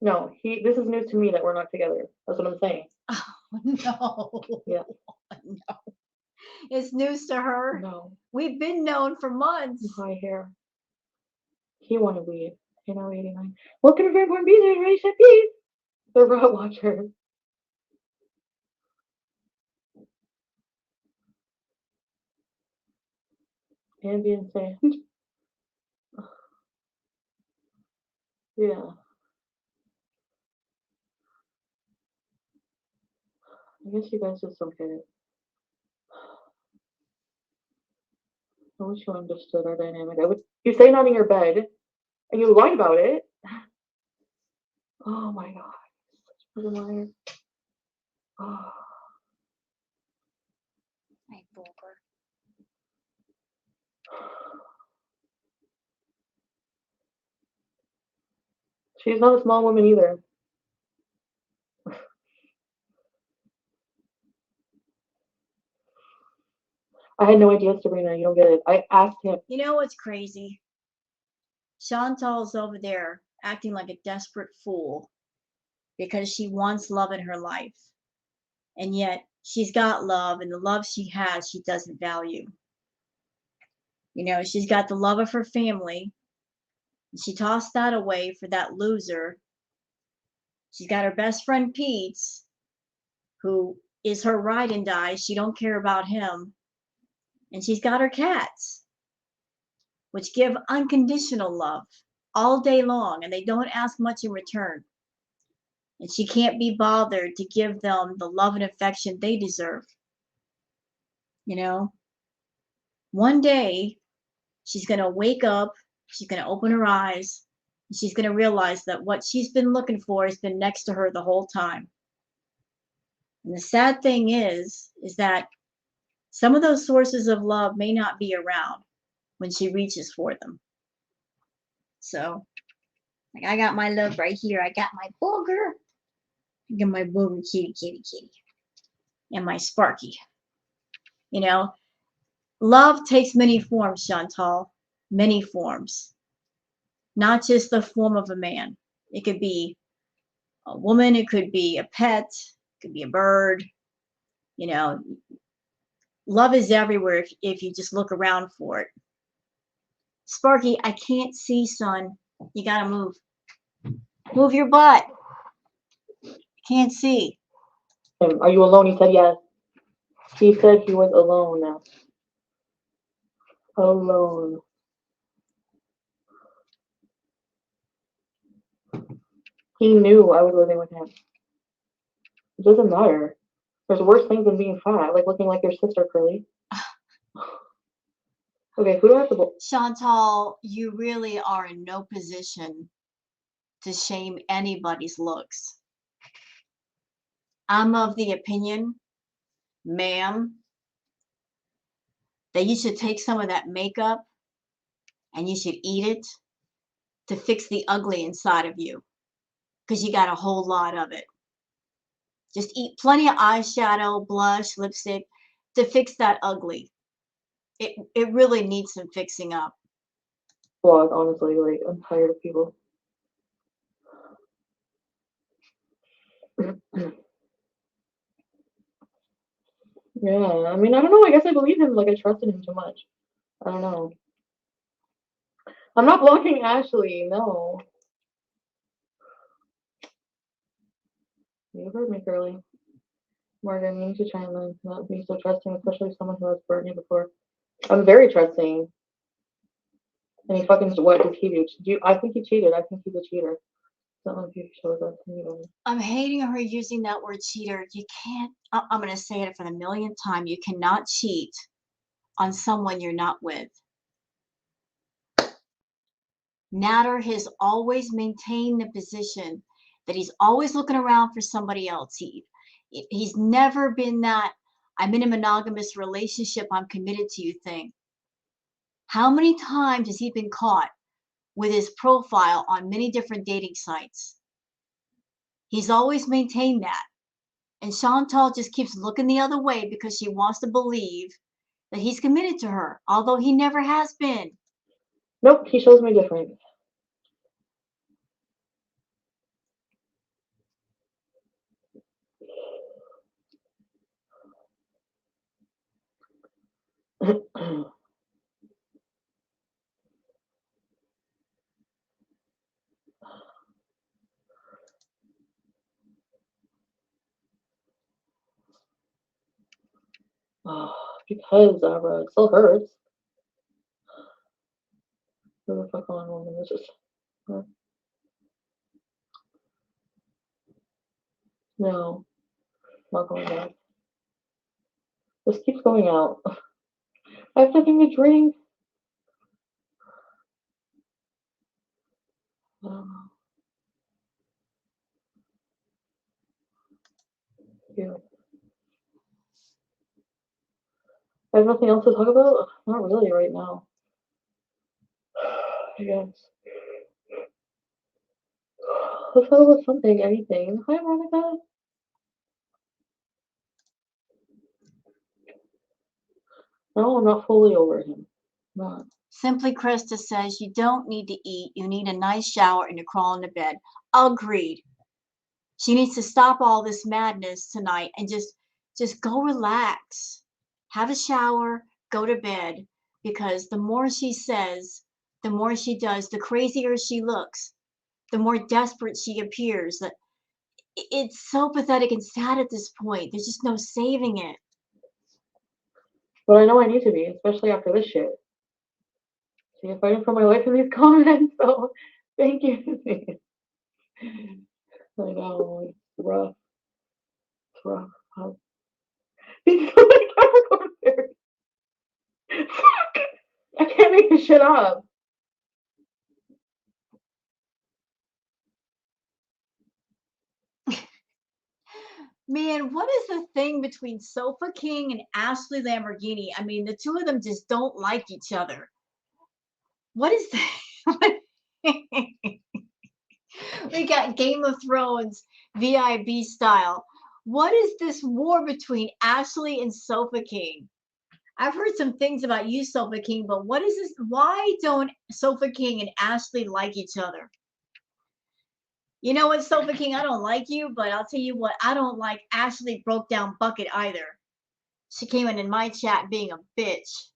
B: No, this is news to me that we're not together. That's what I'm saying.
A: Oh, no.
B: Yeah.
A: No. It's news to her.
B: No.
A: We've been known for months.
B: High hair. He wanted weed. You know, 89. Welcome to Fairborn Beach, right? Peace. The Rot Watcher. Ambient sand. Yeah. I guess you guys just don't get it. I wish you understood our dynamic. You say not in your bed, and you lied about it. Oh my god. Such a liar. Oh.
A: My boober.
B: She's not a small woman either. I had no idea, Sabrina. You don't get it. I asked him.
A: You know what's crazy? Chantal's over there acting like a desperate fool because she wants love in her life. And yet she's got love, and the love she has, she doesn't value. You know, she's got the love of her family. And she tossed that away for that loser. She's got her best friend Pete's, who is her ride and die. She don't care about him. And she's got her cats, which give unconditional love all day long, and they don't ask much in return. And she can't be bothered to give them the love and affection they deserve. You know, one day she's going to wake up, she's going to open her eyes, and she's going to realize that what she's been looking for has been next to her the whole time. And the sad thing is that some of those sources of love may not be around when she reaches for them. So, like, I got my love right here. I got my booger. I got my booger kitty. And my Sparky. You know, love takes many forms, Chantal. Many forms. Not just the form of a man. It could be a woman. It could be a pet. It could be a bird. You know, love is everywhere if you just look around for it. Sparky, I can't see, son. You gotta move. Move your butt. Can't see.
B: Are you alone? He said yes. He said he was alone now. Alone. He knew I was living with him. It doesn't matter. There's worse things than being fat, like looking like your sister, Curly. Okay, who do I have to go?
A: Chantal, you really are in no position to shame anybody's looks. I'm of the opinion, ma'am, that you should take some of that makeup and you should eat it to fix the ugly inside of you, because you got a whole lot of it. Just eat plenty of eyeshadow, blush, lipstick to fix that ugly. It really needs some fixing up.
B: Vlog, honestly, like, I'm tired of people. Yeah, I mean, I don't know. I guess I believe him. Like, I trusted him too much. I don't know. I'm not blocking Ashley. No. You heard me, Curly. Morgan, you need to try and learn to not be so trusting, especially someone who has burned you before. I'm very trusting. And he fucking, what did he do? I think he cheated. I think he's a cheater. Don't know if he shows up to me.
A: I'm hating her using that word cheater. You can't, I'm going to say it for the millionth time. You cannot cheat on someone you're not with. Nader has always maintained the position that he's always looking around for somebody else. He's never been that I'm in a monogamous relationship, I'm committed to you thing. How many times has he been caught with his profile on many different dating sites? He's always maintained that. And Chantal just keeps looking the other way because she wants to believe that he's committed to her, although he never has been.
B: Nope, he shows me different. Because Abra, it still hurts. Who the fuck on woman? This is. No, not going back. This keeps going out. I have to give me a drink. Yeah. I have nothing else to talk about? Not really right now. I guess. Let's talk about something, anything. Hi, Monica. No, I'm not fully over him. Not.
A: Simply Krista says you don't need to eat. You need a nice shower and to crawl into bed. Agreed. She needs to stop all this madness tonight and just go relax. Have a shower, go to bed. Because the more she says, the more she does, the crazier she looks, the more desperate she appears. It's so pathetic and sad at this point. There's just no saving it.
B: But I know I need to be, especially after this shit. So you're fighting for my life in these comments, so thank you. I know, it's rough. It's rough. He's like Capricorn fairy. Fuck! I can't make this shit shit up.
A: Man, what is the thing between Sofa King and Ashley Lamborghini? I mean, the two of them just don't like each other. What is that? We got Game of Thrones VIB style. What is this war between Ashley and Sofa King? I've heard some things about you, Sofa King, but what is this? Why don't Sofa King and Ashley like each other? You know what, Sofa King? I don't like you, but I'll tell you what, I don't like Ashley Broke Down Bucket either. She came in my chat being a bitch.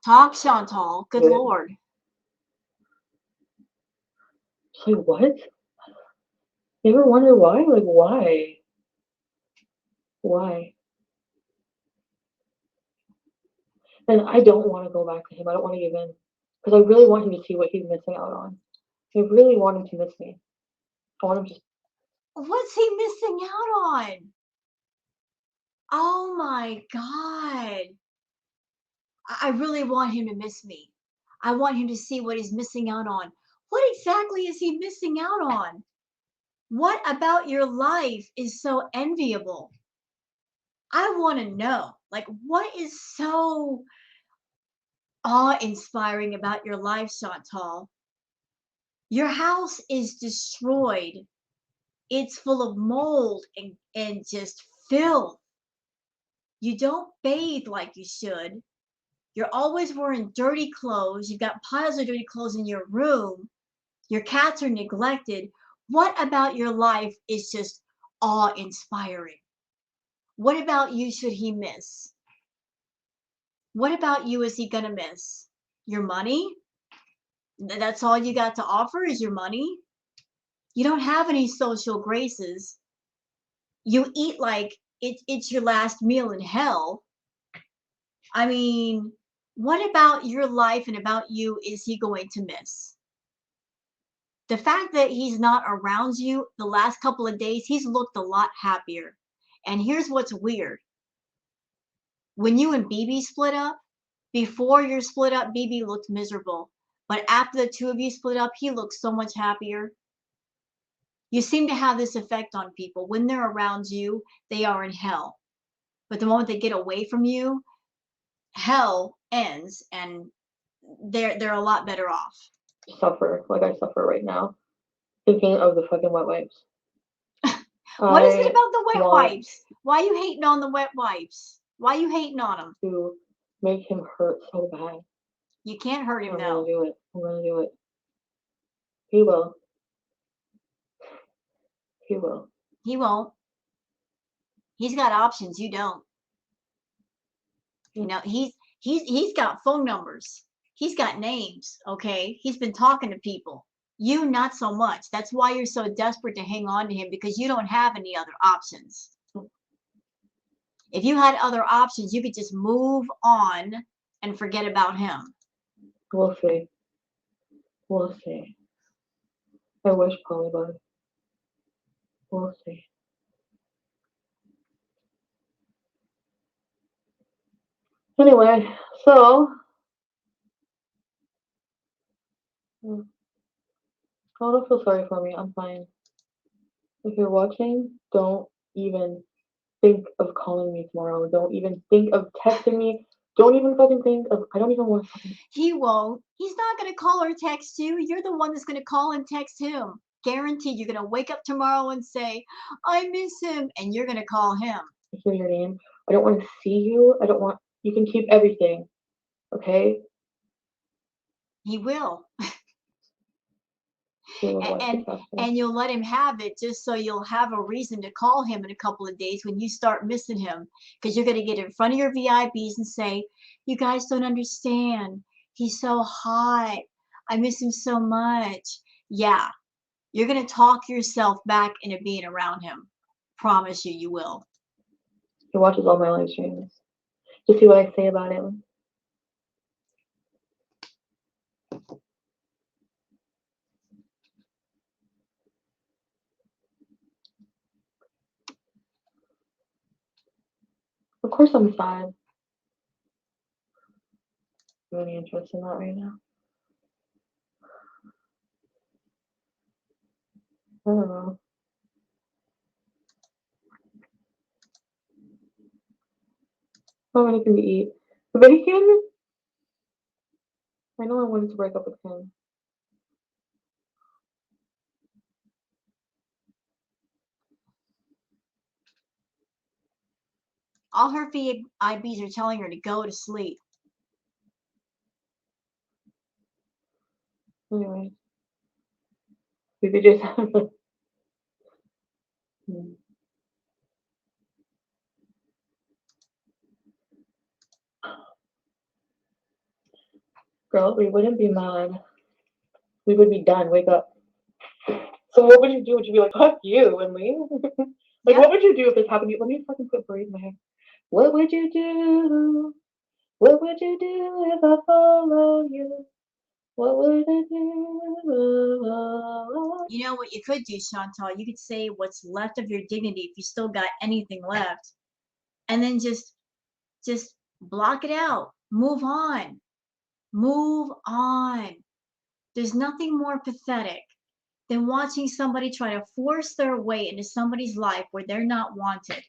A: Talk, Chantal. Good Lord.
B: Say what? You ever wonder why? Like, why? Why? And I don't want to go back to him. I don't want to give in. Because I really want him to see what he's missing out on. I really want him to miss me. I want him to.
A: What's he missing out on? Oh my God. I really want him to miss me. I want him to see what he's missing out on. What exactly is he missing out on? What about your life is so enviable? I want to know. Like, what is so awe-inspiring about your life, Chantal? Your house is destroyed. It's full of mold and just filth. You don't bathe like you should. You're always wearing dirty clothes. You've got piles of dirty clothes in your room. Your cats are neglected. What about your life is just awe-inspiring? What about you should he miss? What about you is he gonna miss? Your money? That's all you got to offer is your money? You don't have any social graces. You eat like it's your last meal in hell. I mean, what about your life and about you is he going to miss? The fact that he's not around you the last couple of days, he's looked a lot happier. And here's what's weird. When you and BB split up, before you're split up, BB looked miserable. But after the two of you split up, he looks so much happier. You seem to have this effect on people. When they're around you, they are in hell. But the moment they get away from you, hell ends and they're a lot better off.
B: Suffer like I suffer right now, thinking of the fucking wet wipes.
A: What is it about the wet wipes? Why are you hating on the wet wipes? Why are you hating on them?
B: To make him hurt so bad.
A: You can't hurt him,
B: I'm
A: though.
B: gonna do it. I'm gonna do it. He will. He will.
A: He won't. He's got options. You don't. You know, he's got phone numbers. He's got names. Okay, he's been talking to people. You not so much. That's why you're so desperate to hang on to him because you don't have any other options. If you had other options, you could just move on and forget about him.
B: We'll see. We'll see. I wish, Polly, bud. We'll see. Anyway, so don't feel sorry for me. I'm fine. If you're watching, don't even think of calling me tomorrow. Don't even think of texting me. Don't even fucking think of. I don't even want to.
A: He won't. He's not gonna call or text you. You're the one that's gonna call and text him. Guaranteed. You're gonna wake up tomorrow and say, "I miss him," and you're gonna call him.
B: Hear your name. I don't want to see you. I don't want. You can keep everything. Okay.
A: He will.
B: And
A: and you'll let him have it just so you'll have a reason to call him in a couple of days when you start missing him because you're going to get in front of your VIPs and say, "You guys don't understand. He's so hot. I miss him so much." Yeah, You're going to talk yourself back into being around him. Promise you, you will.
B: He watches all my live streams to see what I say about him. Of course I'm sad. I'm really interested in that right now. I don't know. How many can we eat? The bacon? I know I wanted to break up with him.
A: All her VIBs are telling her to go to sleep.
B: Anyway. We could just have a... Girl, we wouldn't be mad. We would be done. Wake up. So what would you do? Would you be like, fuck you and leave? Like, what would you do if this happened to you? Let me fucking put braid in my hair. What would you do? What would you do if I follow you? What would I do?
A: You know what you could do, Chantal? You could say what's left of your dignity if you still got anything left. And then just block it out. Move on. Move on. There's nothing more pathetic than watching somebody try to force their way into somebody's life where they're not wanted.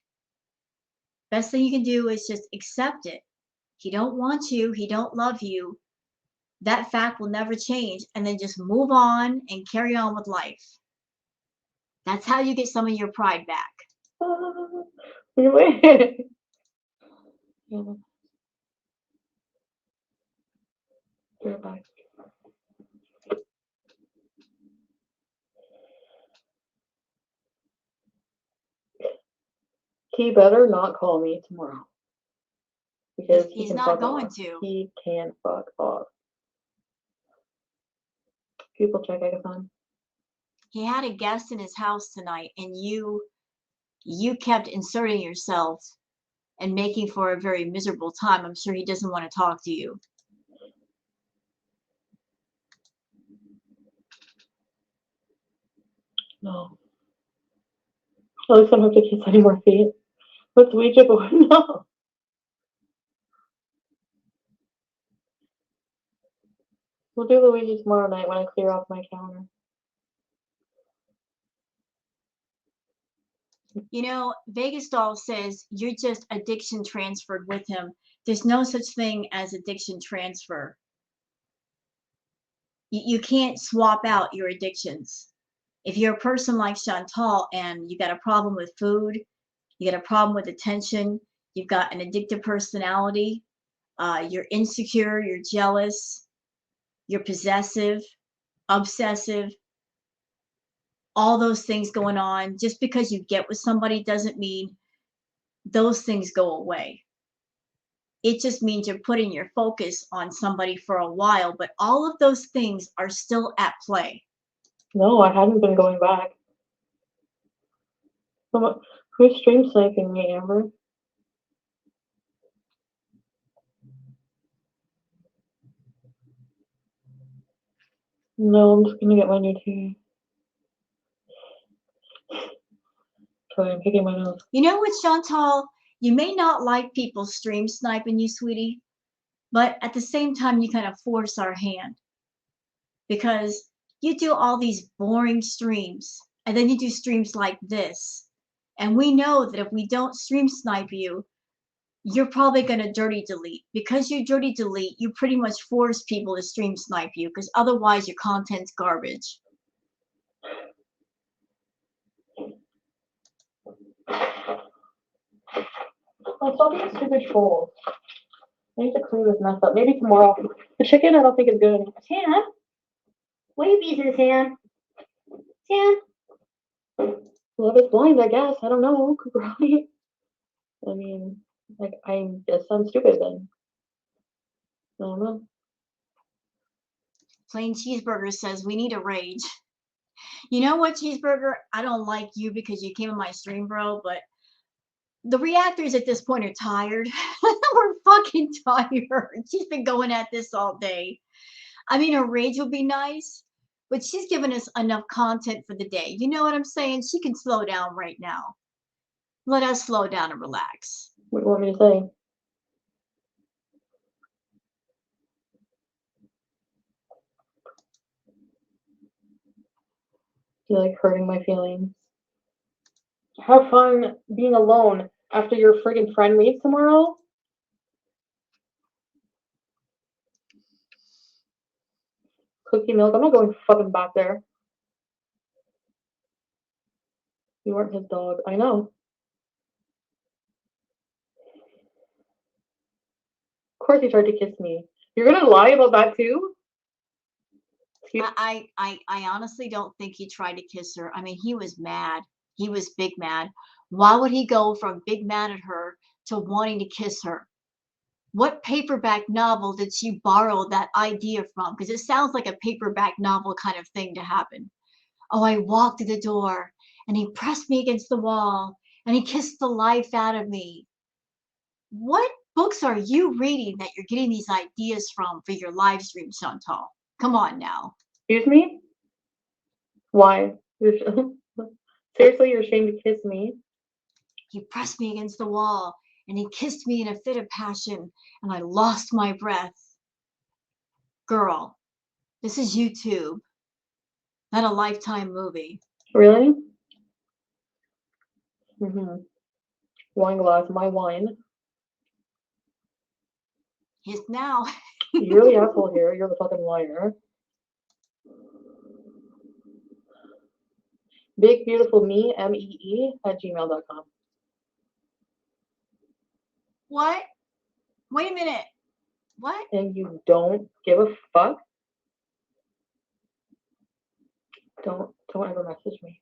A: Best thing you can do is just accept it. He don't want you. He don't love you. That fact will never change. And then just move on and carry on with life. That's how you get some of your pride back.
B: Really? Yeah. You're back. He better not call me tomorrow. Because
A: he's not going to.
B: He can fuck off. People check Agathon.
A: He had a guest in his house tonight, and you kept inserting yourself and making for a very miserable time. I'm sure he doesn't want to talk to you.
B: No. At least I don't have to kiss any more feet. What's Ouija board? No. We'll do Luigi tomorrow night when I clear off my counter.
A: You know, Vegas Doll says you're just addiction transferred with him. There's no such thing as addiction transfer. You can't swap out your addictions. If you're a person like Chantal and you got a problem with food, you got a problem with attention, you've got an addictive personality, you're insecure, you're jealous, you're possessive, obsessive, all those things going on. Just because you get with somebody doesn't mean those things go away. It just means you're putting your focus on somebody for a while, but all of those things are still at play.
B: No, I haven't been going back. Who's stream sniping me, Amber? No, I'm just gonna get my new tea. Sorry, I'm picking my nose.
A: You know what, Chantal? You may not like people stream sniping you, sweetie, but at the same time, you kind of force our hand because you do all these boring streams and then you do streams like this. And we know that if we don't stream snipe you, you're probably going to dirty delete. Because you dirty delete, you pretty much force people to stream snipe you because otherwise your content's garbage.
B: I'm still being a stupid troll. I need to clean this mess up. Maybe tomorrow. The chicken, I don't think is good. Sam? What are you using his hand? Sam? Love is blind, I guess. I don't know. Right? I mean, like, I guess I'm stupid then. I don't know.
A: Plain Cheeseburger says we need a rage. You know what, Cheeseburger? I don't like you because you came in my stream, bro, but the reactors at this point are tired. We're fucking tired. She's been going at this all day. I mean, her rage will be nice, but she's given us enough content for the day. You know what I'm saying? She can slow down right now. Let us slow down and relax.
B: What do you want me to say? You're like hurting my feelings. Have fun being alone after your friggin' friend leaves tomorrow. Cookie milk. I'm not going fucking back there. You weren't his dog. I know. Of course he tried to kiss me. You're gonna lie about that too?
A: I honestly don't think he tried to kiss her. I mean, he was mad. He was big mad. Why would he go from big mad at her to wanting to kiss her? What paperback novel did she borrow that idea from? Because it sounds like a paperback novel kind of thing to happen. Oh, I walked to the door and he pressed me against the wall and he kissed the life out of me. What books are you reading that you're getting these ideas from for your live stream, Chantal? Come on now.
B: Excuse me? Why? Seriously, you're ashamed to kiss me?
A: He pressed me against the wall and he kissed me in a fit of passion and I lost my breath. Girl, this is YouTube, not a Lifetime movie.
B: Really? Mm-hmm. Wine glass, my wine.
A: His now.
B: You're the asshole here. You're the fucking liar. Big beautiful me, MEE @gmail.com.
A: What? Wait a minute. What?
B: And you don't give a fuck? Don't ever message me.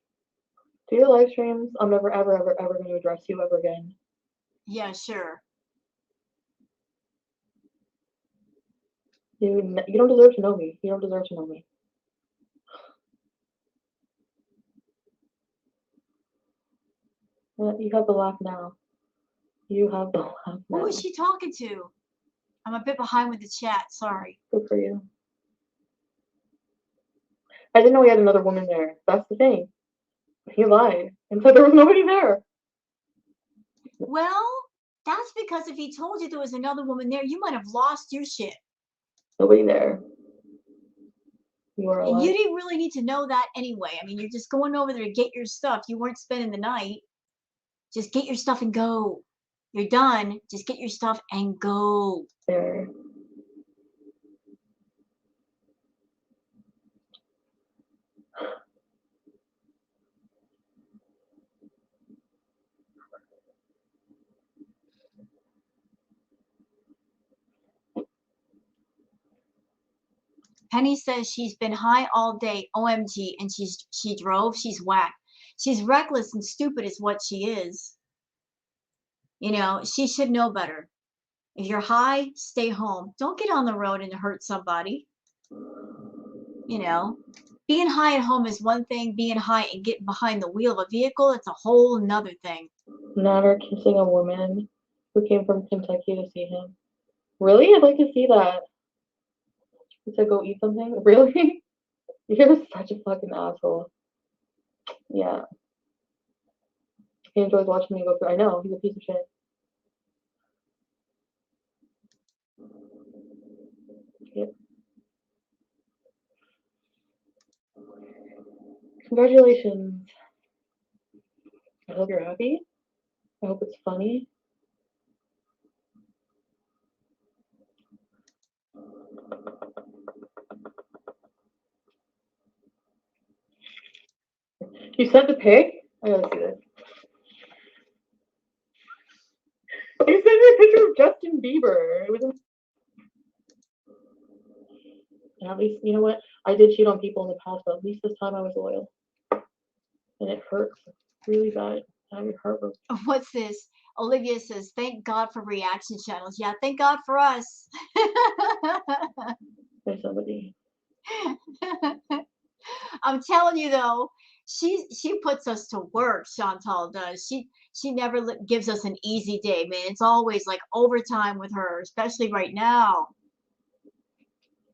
B: Do your live streams. I'm never ever going to address you ever again.
A: Yeah, sure.
B: You don't deserve to know me. You don't deserve to know me. You have the laugh now. You have the laugh now.
A: Who is she talking to? I'm a bit behind with the chat. Sorry.
B: Good for you. I didn't know he had another woman there. That's the thing. He lied and said there was nobody there.
A: Well, that's because if he told you there was another woman there, you might have lost your shit.
B: Nobody there. You are alive.
A: And you didn't really need to know that anyway. I mean, you're just going over there to get your stuff. You weren't spending the night. Just get your stuff and go. You're done. Just get your stuff and go.
B: There.
A: Penny says she's been high all day, OMG, and she drove. She's whack. She's reckless and stupid is what she is. You know, she should know better. If you're high, stay home. Don't get on the road and hurt somebody. You know, being high at home is one thing. Being high and getting behind the wheel of a vehicle, it's a whole nother thing.
B: Natter kissing a woman who came from Kentucky to see him. Really? I'd like to see that. He said go eat something? Really? You're such a fucking asshole. Yeah. He enjoys watching me go through. I know, he's a piece of shit. Yep. Congratulations. I hope you're happy. I hope it's funny. You sent the pic? I gotta see this. You sent me a picture of Justin Bieber. It was. And at least, you know what? I did cheat on people in the past, but at least this time I was loyal. And it hurts really bad. I'm heartbroken.
A: What's this? Olivia says, thank God for reaction channels. Yeah, thank God for us.
B: There's somebody.
A: I'm telling you though, she puts us to work. Chantal does. She never gives us an easy day, man. It's always like overtime with her, especially right now.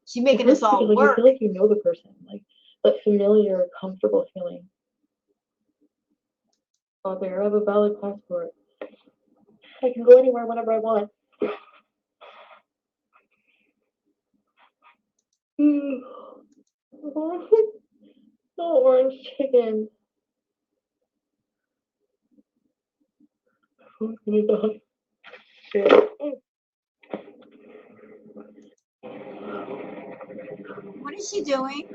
A: She's making us all
B: Like,
A: work.
B: you feel like you know the person, like that familiar, comfortable feeling. Oh, there, I have a valid passport. I can go anywhere whenever I want. Oh, orange chicken. Oh my god.
A: What is she doing?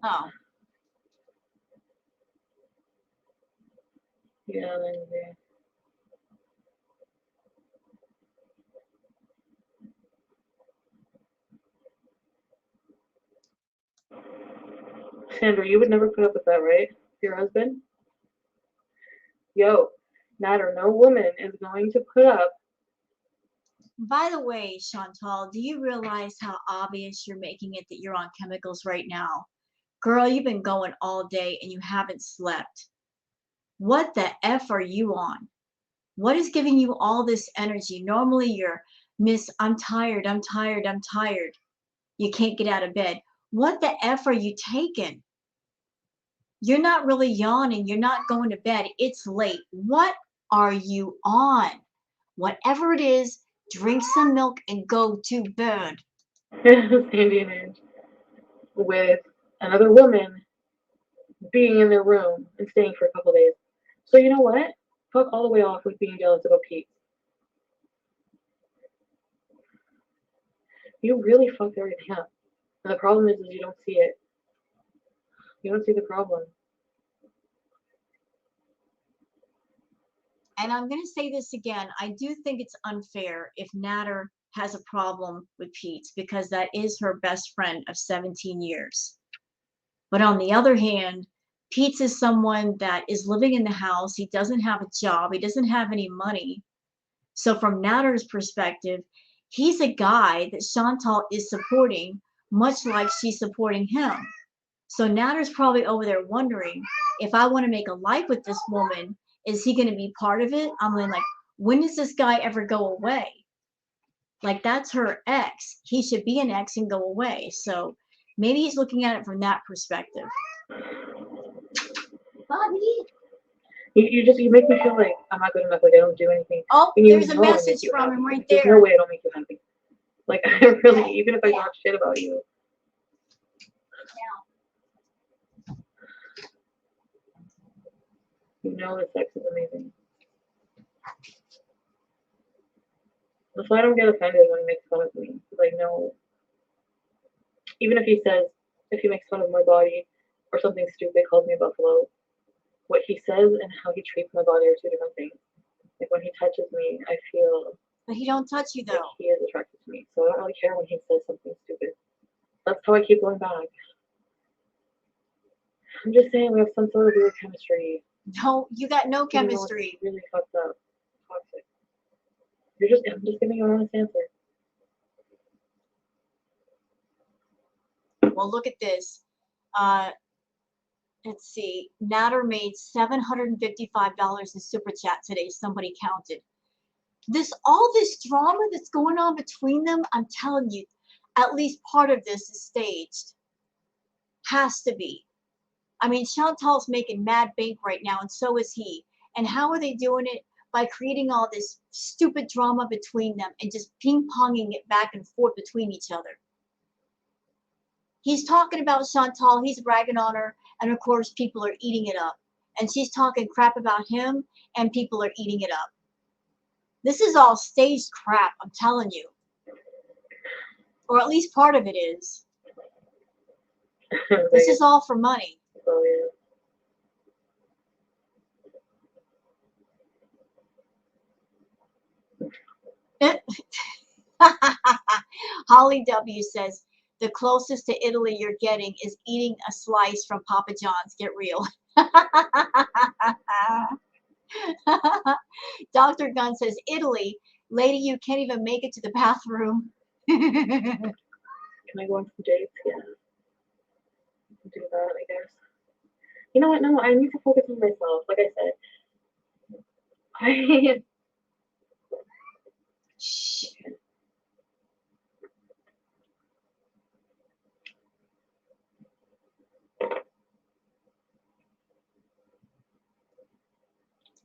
A: Oh.
B: Yeah, Lindsay. Sandra, you would never put up with that, right? Your husband? Yo, not or no woman is going to put up.
A: By the way, Chantal, do you realize how obvious you're making it that you're on chemicals right now? Girl, you've been going all day and you haven't slept. What the F are you on? What is giving you all this energy? Normally you're Miss, I'm tired, I'm tired, I'm tired. You can't get out of bed. What the F are you taking? You're not really yawning. You're not going to bed. It's late. What are you on? Whatever it is, drink some milk and go to bed.
B: Sandy and Ange with another woman being in their room and staying for a couple days. So you know what? Fuck all the way off with being jealous about Pete. You really fucked everything up. And the problem is you don't see it. You don't see the problem.
A: And I'm going to say this again. I do think it's unfair if Natter has a problem with Pete because that is her best friend of 17 years. But on the other hand, Pete is someone that is living in the house. He doesn't have a job. He doesn't have any money. So from Natter's perspective, he's a guy that Chantal is supporting, much like she's supporting him. So Natter's probably over there wondering, if I want to make a life with this woman, is he going to be part of it? I'm like, when does this guy ever go away? Like, that's her ex. He should be an ex and go away. So maybe he's looking at it from that perspective. Bobby.
B: You make me feel like I'm not good enough, like I don't do anything.
A: Oh, there's a message from him right there.
B: There's no way I don't make you happy. Like, I really, even if I talk shit about you. You know the sex is amazing. That's why I don't get offended when he makes fun of me. Like, no. Even if he makes fun of my body or something stupid, calls me a buffalo, what he says and how he treats my body are two different things. Like, when he touches me, I feel.
A: But he don't touch you, though.
B: Like he is attracted to me. So I don't really care when he says something stupid. That's how I keep going back. I'm just saying we have some sort of weird chemistry.
A: No, you got no chemistry.
B: Really fucked up. Toxic. I'm just giving you an honest answer.
A: Well, look at this. Let's see. Natter made $755 in super chat today. Somebody counted. All this drama that's going on between them, I'm telling you, at least part of this is staged. Has to be. I mean, Chantal's making mad bank right now, and so is he. And how are they doing it? By creating all this stupid drama between them and just ping-ponging it back and forth between each other. He's talking about Chantal, he's bragging on her, and of course people are eating it up. And she's talking crap about him, and people are eating it up. This is all staged crap, I'm telling you. Or at least part of it is. This is all for money.
B: Oh, yeah.
A: Holly W says, the closest to Italy you're getting is eating a slice from Papa John's. Get real. Dr. Gunn says, Italy, lady, you can't even make it to the bathroom.
B: Can I go on some dates? Yeah. Do that, I guess. You know what? No, I need to focus on myself. Like I said, I
A: Shh.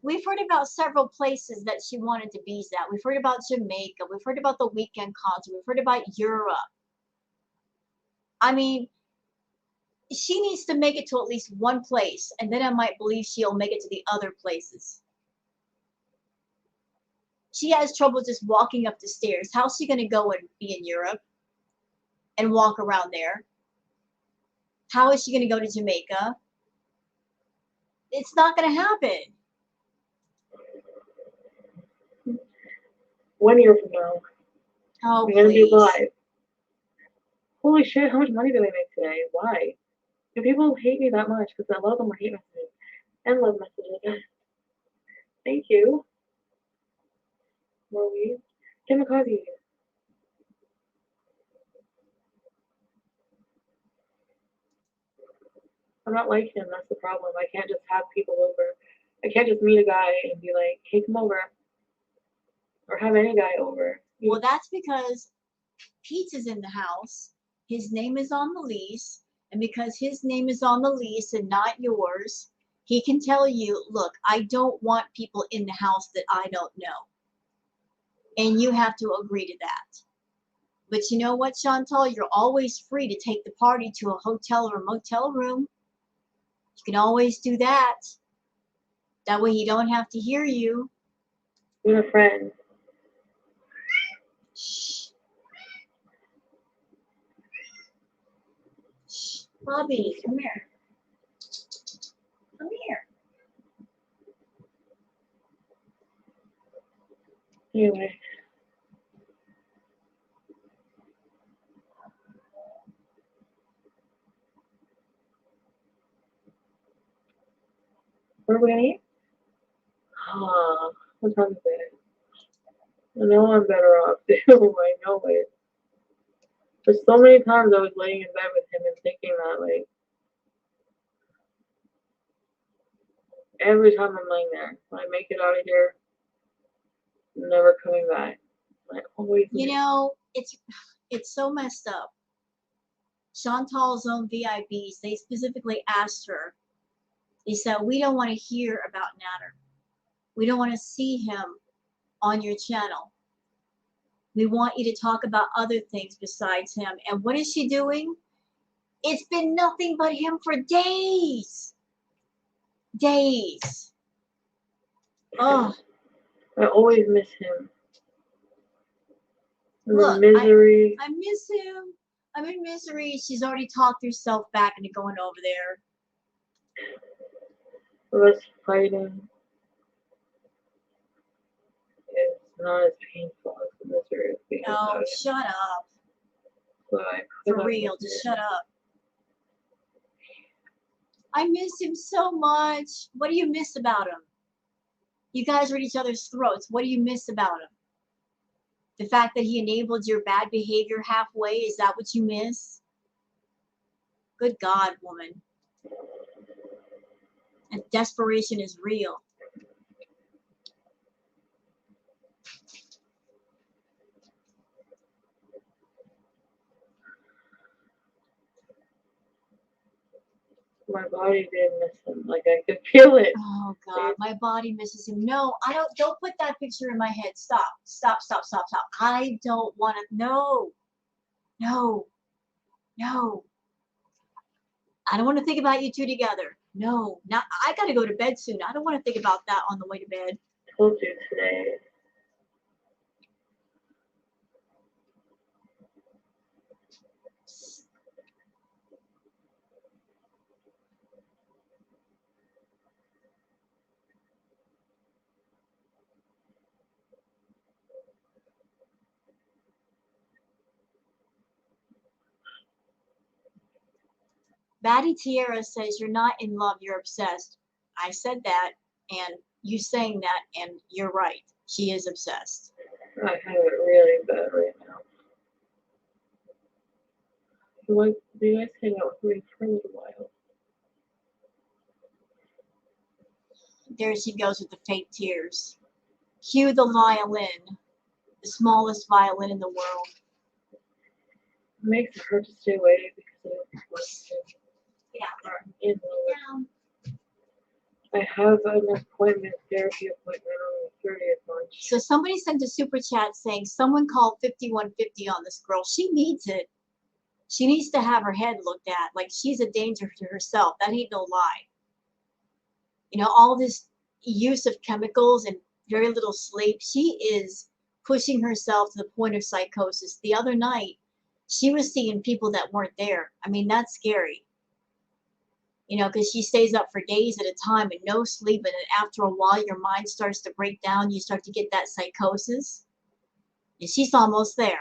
A: We've heard about several places that she wanted to be at. We've heard about Jamaica. We've heard about the weekend concert. We've heard about Europe. I mean, she needs to make it to at least one place, and then I might believe she'll make it to the other places. She has trouble just walking up the stairs. How's she going to go and be in Europe and walk around there? How is she going to go to Jamaica? It's not going to happen.
B: 1 year from now,
A: Oh,
B: we're gonna be
A: please.
B: live. Holy shit! How much money do they make today? Why? Do people hate me that much? Because a lot of them are hate messages and love messages. Thank you. More weed. Kamikaze. I'm not like him. That's the problem. I can't just have people over. I can't just meet a guy and be like, "Hey, come over," or have any guy over.
A: Well, that's because Pete is in the house. His name is on the lease. And because his name is on the lease and not yours, he can tell you, look, I don't want people in the house that I don't know. And you have to agree to that. But you know what, Chantal? You're always free to take the party to a hotel or a motel room. You can always do that. That way you don't have to hear you.
B: Being a friend.
A: Shh. Shh. Bobby, come here. Come here.
B: Anyway. What are we gonna eat? What time is it? I know I'm better off too. I know it. There's so many times I was laying in bed with him and thinking that, like, every time I'm laying there, when I make it out of here, I'm never coming back. I always.
A: You know, it's so messed up. Chantal's own VIBs, they specifically asked her, they said, we don't want to hear about Natter. We don't want to see him on your channel. We want you to talk about other things besides him. And what is she doing? It's been nothing but him for days. Days. Oh,
B: I always miss him. And
A: look,
B: the misery.
A: I miss him. I'm in misery. She's already talked herself back into going over there.
B: Of us fighting. It's not as painful as the misery of being
A: Oh,
B: without him.
A: shut up.
B: So I
A: For real, just shut up. I miss him so much. What do you miss about him? You guys are at each other's throats. What do you miss about him? The fact that he enabled your bad behavior halfway, is that what you miss? Good God, woman. And desperation is real.
B: My body did miss him. Like, I could feel it.
A: Oh God, my body misses him. No, I don't put that picture in my head. Stop. Stop, stop, stop, stop. I don't want to. No. No. No. I don't want to think about you two together. No. Now I gotta go to bed soon. I don't want to think about that on the way to bed.
B: I told you today.
A: Batty Tierra says you're not in love, you're obsessed. I said that, and you saying that, and you're right. She is obsessed.
B: I have it really bad right now. You guys hang out with me for a little while.
A: There she goes with the fake tears. Cue the violin, the smallest violin in the world.
B: It makes it hard to stay away because I don't want to.
A: Yeah.
B: I have an appointment, therapy appointment on the 30th March.
A: So somebody sent a super chat saying someone called 5150 on this girl. She needs it. She needs to have her head looked at. Like she's a danger to herself. That ain't no lie. You know, all this use of chemicals and very little sleep. She is pushing herself to the point of psychosis. The other night, she was seeing people that weren't there. I mean, that's scary. You know, because she stays up for days at a time and no sleep. And then after a while, your mind starts to break down. You start to get that psychosis. And she's almost there.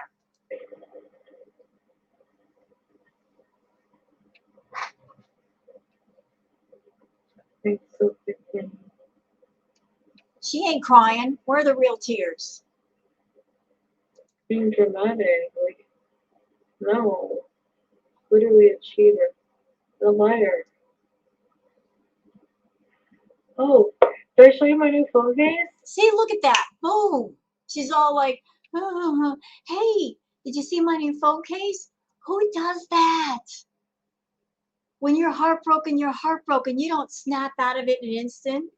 B: Thanks, so 15.
A: She ain't crying. Where are the real tears?
B: Being dramatic, like, no. Literally a cheater. A liar. Oh, did I show you my new phone case?
A: See, look at that. Boom. She's all like, hey, did you see my new phone case? Who does that? When you're heartbroken, you're heartbroken. You don't snap out of it in an instant.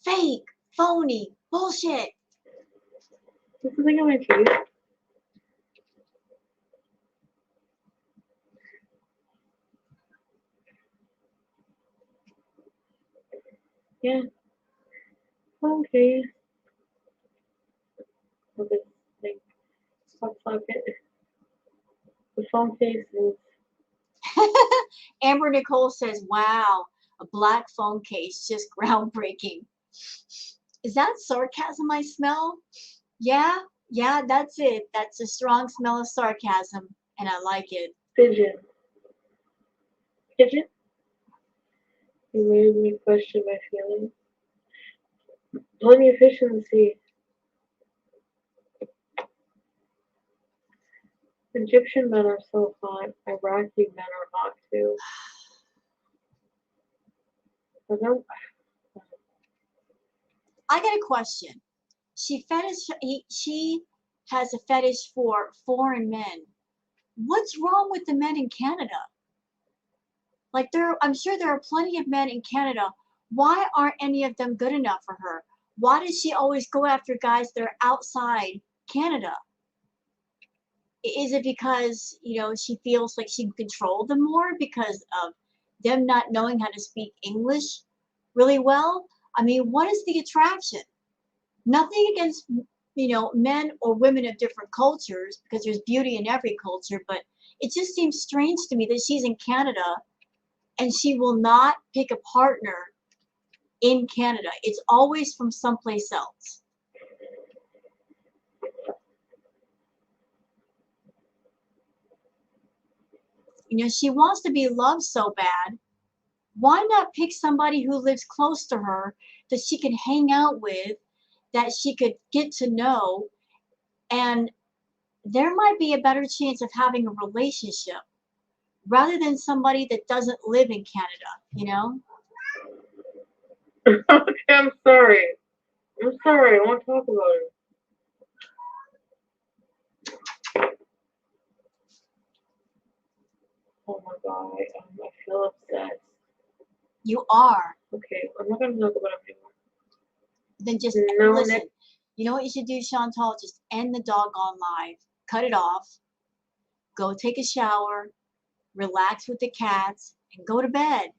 A: Fake, phony, bullshit.
B: There's something on my face. Yeah. Phone case. Look at this thing. Pop socket. The phone case is.
A: Amber Nicole says, wow, a black phone case, just groundbreaking. Is that sarcasm I smell? Yeah, that's it. That's a strong smell of sarcasm, and I like it.
B: Pigeon. Pigeon? You made me question my feelings. Plenty efficiency. Egyptian men are so hot. Iraqi men are hot too.
A: I got a question. She has a fetish for foreign men. What's wrong with the men in Canada? Like I'm sure there are plenty of men in Canada. Why aren't any of them good enough for her? Why does she always go after guys that are outside Canada? Is it because, you know, she feels like she can control them more because of them not knowing how to speak English really well? I mean, what is the attraction? Nothing against, you know, men or women of different cultures, because there's beauty in every culture, but it just seems strange to me that she's in Canada and she will not pick a partner in Canada. It's always from someplace else. You know, she wants to be loved so bad. Why not pick somebody who lives close to her that she can hang out with, that she could get to know, and there might be a better chance of having a relationship rather than somebody that doesn't live in Canada, you know?
B: Okay, I'm sorry. I won't talk about it. Oh my god, I feel upset.
A: You are.
B: Okay, I'm not gonna talk about it anymore.
A: Then just
B: No,
A: listen.
B: Nick.
A: You know what you should do, Chantal? Just end the doggone live. Cut it off. Go take a shower. Relax with the cats and go to bed.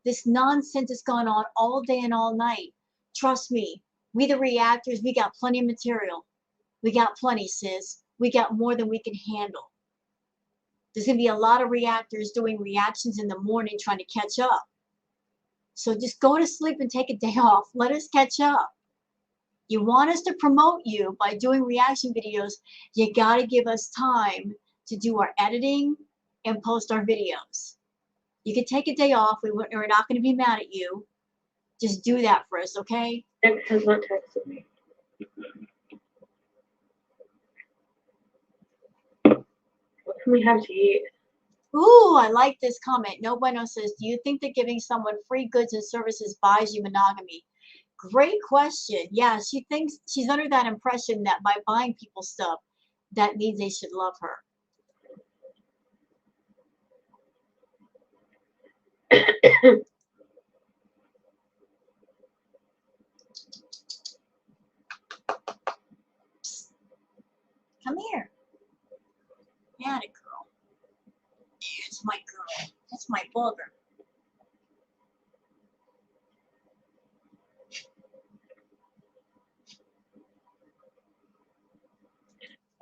A: This nonsense has gone on all day and all night. Trust me, we the reactors, we got plenty of material. We got plenty, sis. We got more than we can handle. There's going to be a lot of reactors doing reactions in the morning trying to catch up. So just go to sleep and take a day off. Let us catch up. You want us to promote you by doing reaction videos, you got to give us time to do our editing and post our videos. You can take a day off. We're not going to be mad at you. Just do that for us, okay?
B: Nick has not texted me. can we have to eat?
A: Ooh, I like this comment. No Bueno says, do you think that giving someone free goods and services buys you monogamy? Great question. Yeah, she thinks she's under that impression that by buying people stuff, that means they should love her. Come here. Yeah, girl. It's my girl. That's my booger.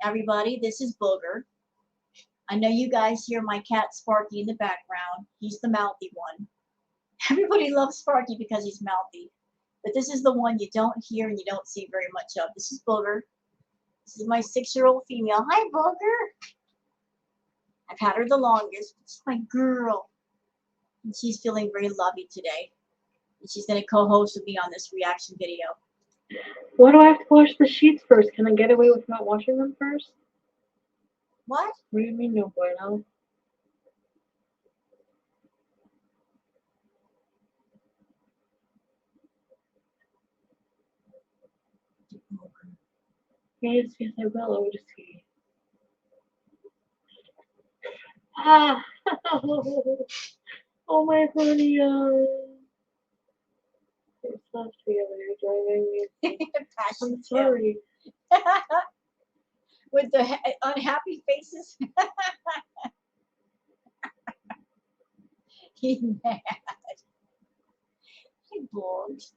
A: Everybody, this is Booger. I know you guys hear my cat Sparky in the background. He's the mouthy one. Everybody loves Sparky because he's mouthy. But this is the one you don't hear and you don't see very much of. This is Booger. This is my 6-year-old female. Hi, Booger. I've had her the longest. It's my girl. And she's feeling very lovey today. And she's going to co-host with me on this reaction video.
B: Why do I have to wash the sheets first? Can I get away with not washing them first?
A: What?
B: What do you mean, no bueno? Yes, yes, I will. I will just see. Ah! Oh my honey, it's not together. You're driving me. I'm sorry.
A: With the unhappy faces. He's mad. He blogged.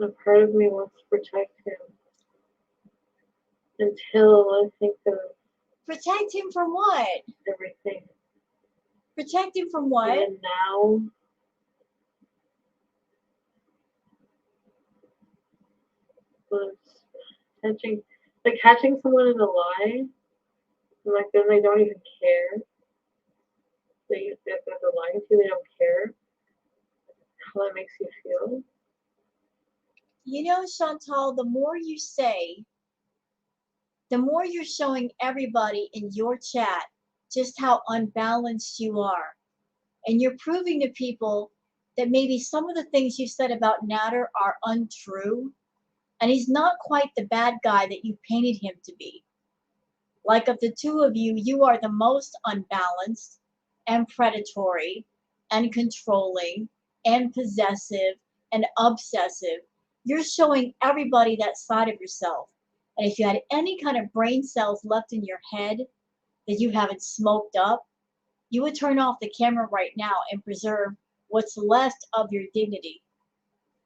B: A part of me wants to protect him until I think of
A: Protect him from what?
B: everything.
A: Protect him from what?
B: And now, catching someone in a lie, and like then they don't even care. If they're lying to you, they don't care how that makes you feel.
A: You know, Chantal, the more you say, the more you're showing everybody in your chat just how unbalanced you are. And you're proving to people that maybe some of the things you said about Nader are untrue. And he's not quite the bad guy that you painted him to be. Like of the two of you, you are the most unbalanced and predatory and controlling and possessive and obsessive. You're showing everybody that side of yourself. And if you had any kind of brain cells left in your head that you haven't smoked up, you would turn off the camera right now and preserve what's left of your dignity.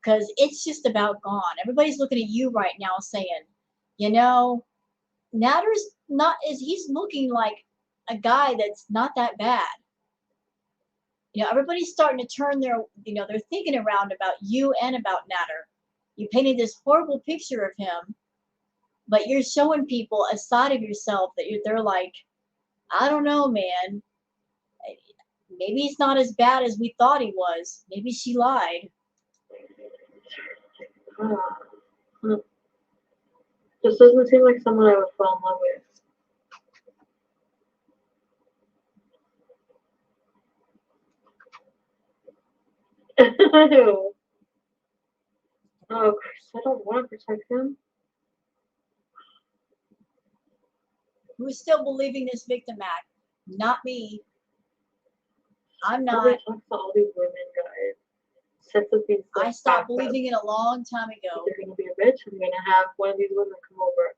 A: Because it's just about gone. Everybody's looking at you right now saying, you know, Natter's not, he's looking like a guy that's not that bad. You know, everybody's starting to turn their, they're thinking around about you and about Natter. You painted this horrible picture of him, but you're showing people a side of yourself that they're like, I don't know, man. Maybe he's not as bad as we thought he was. Maybe she lied.
B: Just doesn't seem like someone I would fall in love with. Oh, Chris, I don't want to protect him.
A: Who's still believing this victim act? Not me. I'm not.
B: I talk to all these women, guys.
A: I stopped believing it a long time ago.
B: If you're gonna be a bitch, I'm gonna have one of these women come over.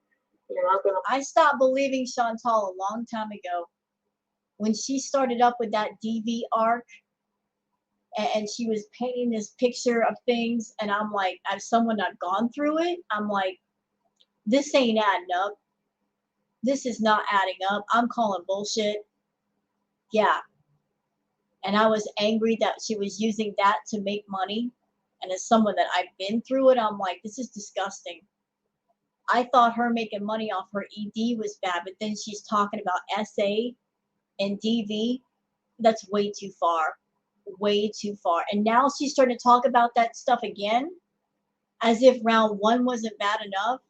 B: You're not gonna.
A: I stopped believing Chantal a long time ago. When she started up with that DV arc, and she was painting this picture of things, and I'm like, as someone not gone through it, I'm like, this ain't adding up. This is not adding up. I'm calling bullshit. Yeah. And I was angry that she was using that to make money. And as someone that I've been through it, I'm like, this is disgusting. I thought her making money off her ED was bad, but then she's talking about SA and DV. That's way too far. Way too far. And now she's starting to talk about that stuff again, as if round one wasn't bad enough.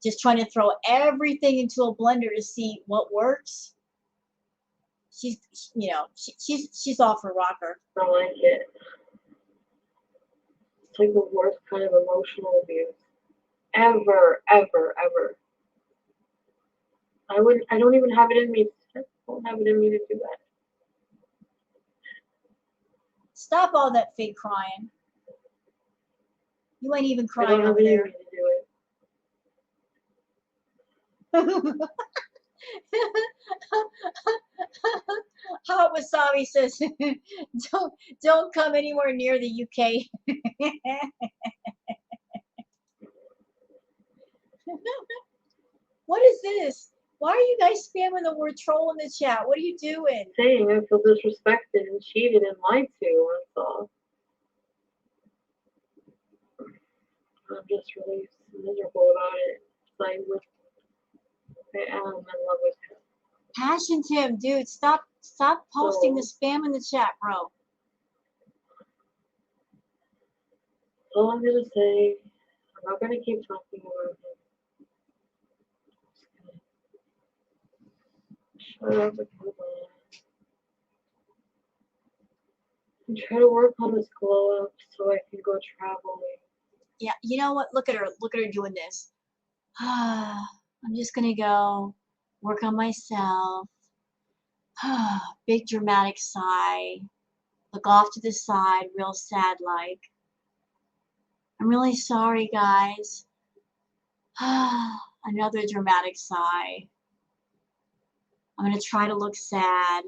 A: Just trying to throw everything into a blender to see what works. She's, you know, she's off her rocker.
B: I don't like it. It's like the worst kind of emotional abuse ever, ever, ever. I don't even have it in me. I don't have it in me to do that.
A: Stop all that fake crying. You ain't even
B: I don't
A: crying
B: have
A: over
B: it in
A: there.
B: me to do it.
A: Hot Wasabi says, don't come anywhere near the UK. What is this? Why are you guys spamming the word troll in the chat? What are you doing?
B: Saying I feel disrespected and cheated and lied to. That's all. I'm just really miserable about it. I am in love with him.
A: Passion Tim, dude, stop posting the spam in the chat, bro.
B: All I'm gonna say, I'm not gonna keep talking about him. Shut up and move on. And try to work on this glow up so I can go traveling.
A: Yeah, you know what? Look at her. Look at her doing this. I'm just gonna go work on myself. Big dramatic sigh. Look off to the side, real sad like. I'm really sorry, guys. Another dramatic sigh. I'm gonna try to look sad.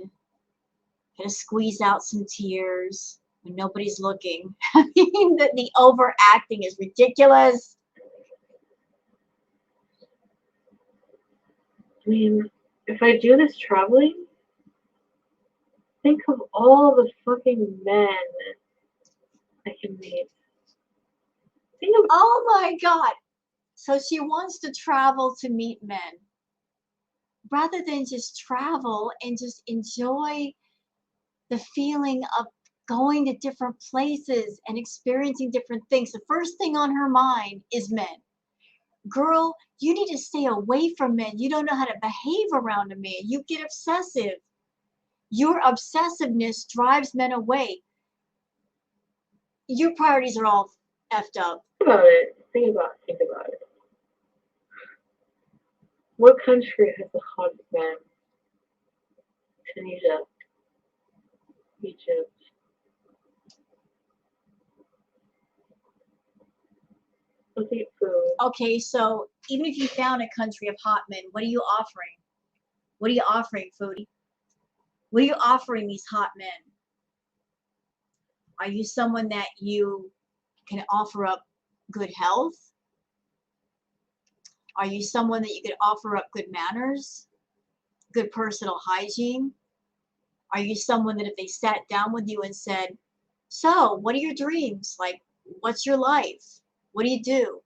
A: Gonna squeeze out some tears when nobody's looking. I mean, the overacting is ridiculous.
B: I mean, if I do this traveling, think of all the fucking men I can meet. Think of
A: Oh my God. So she wants to travel to meet men. Rather than just travel and just enjoy the feeling of going to different places and experiencing different things. The first thing on her mind is men. Girl, you need to stay away from men. You don't know how to behave around a man. You get obsessive. Your obsessiveness drives men away. Your priorities are all effed up.
B: think about it. Think about it. What country has the hottest men? Tunisia. Egypt. Let's eat food.
A: Okay, so even if you found a country of hot men, what are you offering? What are you offering, Foodie? What are you offering these hot men? Are you someone that you can offer up good health? Are you someone that you could offer up good manners, good personal hygiene? Are you someone that if they sat down with you and said, so what are your dreams? Like, what's your life? What do?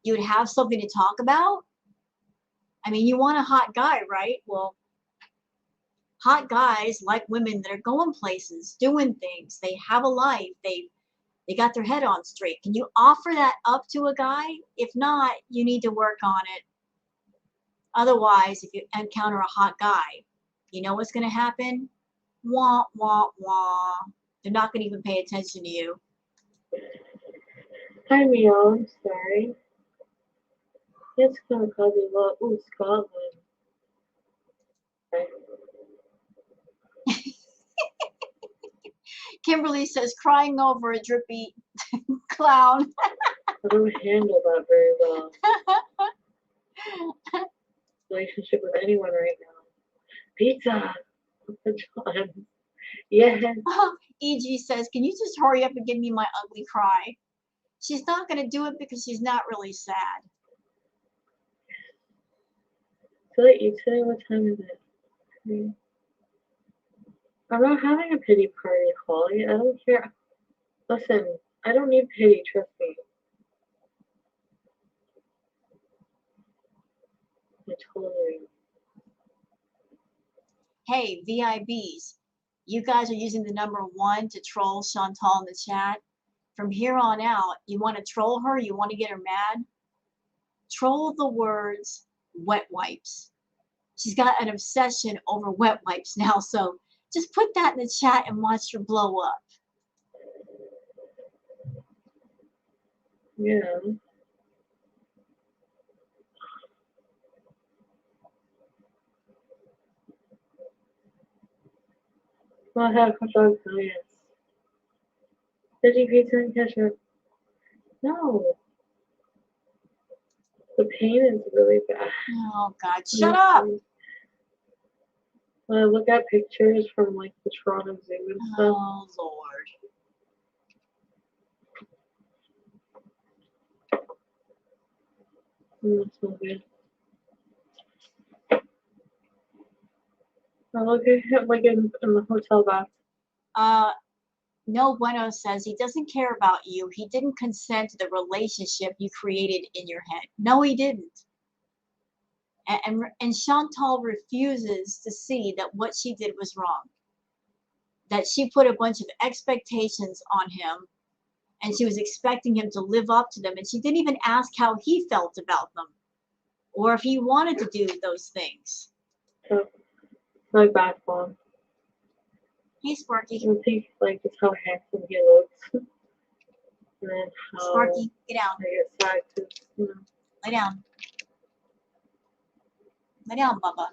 A: You would have something to talk about? I mean, you want a hot guy, right? Well, hot guys like women that are going places, doing things. They have a life. They got their head on straight. Can you offer that up to a guy? If not, you need to work on it. Otherwise, if you encounter a hot guy, you know what's going to happen? Wah, wah, wah. They're not going to even pay attention to you.
B: Hi, Mio. I'm sorry. It's gonna cause you love. Ooh, Scotland. Okay.
A: Kimberly says, crying over a drippy clown.
B: I don't handle that very well. Relationship with anyone right now. Pizza. John. Yes.
A: EG says, can you just hurry up and give me my ugly cry? She's not going to do it because she's not really sad.
B: So I eat today. What time is it? I'm not having a pity party, Holly. I don't care. Listen, I don't need pity, trust me. I told you.
A: Hey, VIBs, you guys are using the number 1 to troll Chantal in the chat. From here on out, you want to troll her, you want to get her mad, troll the words wet wipes. She's got an obsession over wet wipes now, so just put that in the chat and watch her blow up.
B: Yeah. Well, I had a couple of clients. Did you pizza and ketchup? No. The pain is really bad.
A: Oh, God, shut up!
B: When I look at pictures from like the Toronto Zoo and stuff.
A: Oh, Lord.
B: It smells good. I look at him like in the hotel bath.
A: No Bueno says he doesn't care about you. He didn't consent to the relationship you created in your head. No, he didn't. And Chantal refuses to see that what she did was wrong. That she put a bunch of expectations on him and she was expecting him to live up to them. And she didn't even ask how he felt about them or if he wanted to do those things.
B: So, like basketball.
A: Hey, Sparky.
B: You think like just how handsome he looks. And then how
A: Sparky, get down.
B: I get sad because, you know.
A: Lay down. Lay down, Bubba.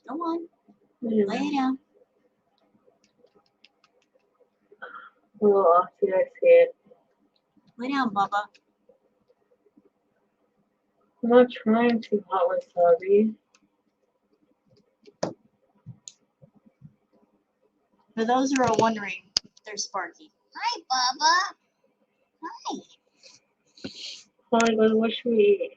A: Go on.
B: Yeah.
A: Lay down.
B: A little oxy-oxy.
A: Lay down, Bubba.
B: I'm not trying too hot wasabi.
A: For those who are wondering, there's Sparky. Hi, Bubba. Hi.
B: Hi, but what should we eat?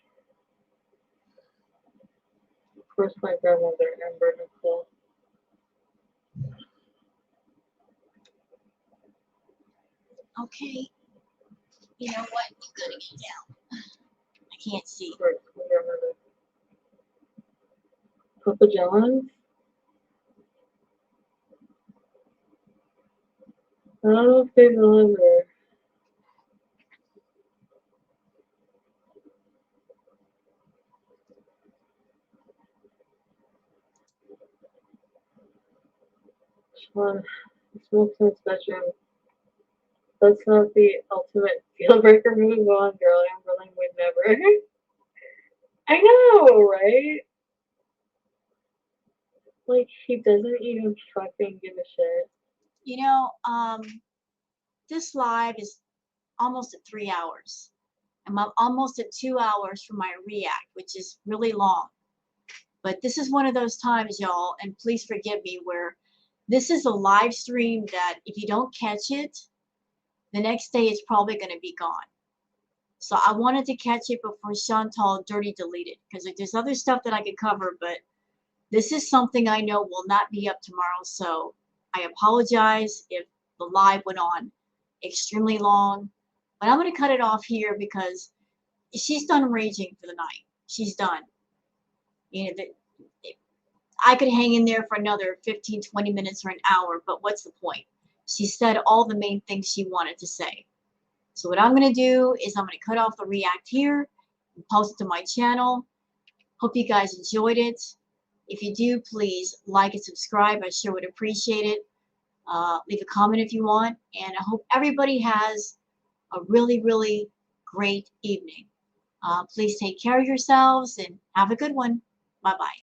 B: Of course, my grandmother, Amber Nicole.
A: Okay. You know what? You gotta get down. I can't see.
B: Of course, my grandmother. Papa John's? I don't know if they deliver. Sean, he smokes in his bedroom. That's not the ultimate deal breaker move on, girl. Amberlin would never. I know, right? Like, he doesn't even fucking give a shit.
A: You know, this live is almost at 3 hours. I'm almost at 2 hours for my react, which is really long. But this is one of those times, y'all, and please forgive me, where this is a live stream that if you don't catch it, the next day it's probably going to be gone. So I wanted to catch it before Chantal dirty deleted, because there's other stuff that I could cover, but this is something I know will not be up tomorrow. So I apologize if the live went on extremely long, but I'm going to cut it off here because she's done raging for the night. She's done. You know, I could hang in there for another 15, 20 minutes or an hour, but what's the point? She said all the main things she wanted to say. So what I'm going to do is I'm going to cut off the react here and post it to my channel. Hope you guys enjoyed it. If you do, please like and subscribe. I sure would appreciate it. Leave a comment if you want. And I hope everybody has a really, really great evening. Please take care of yourselves and have a good one. Bye-bye.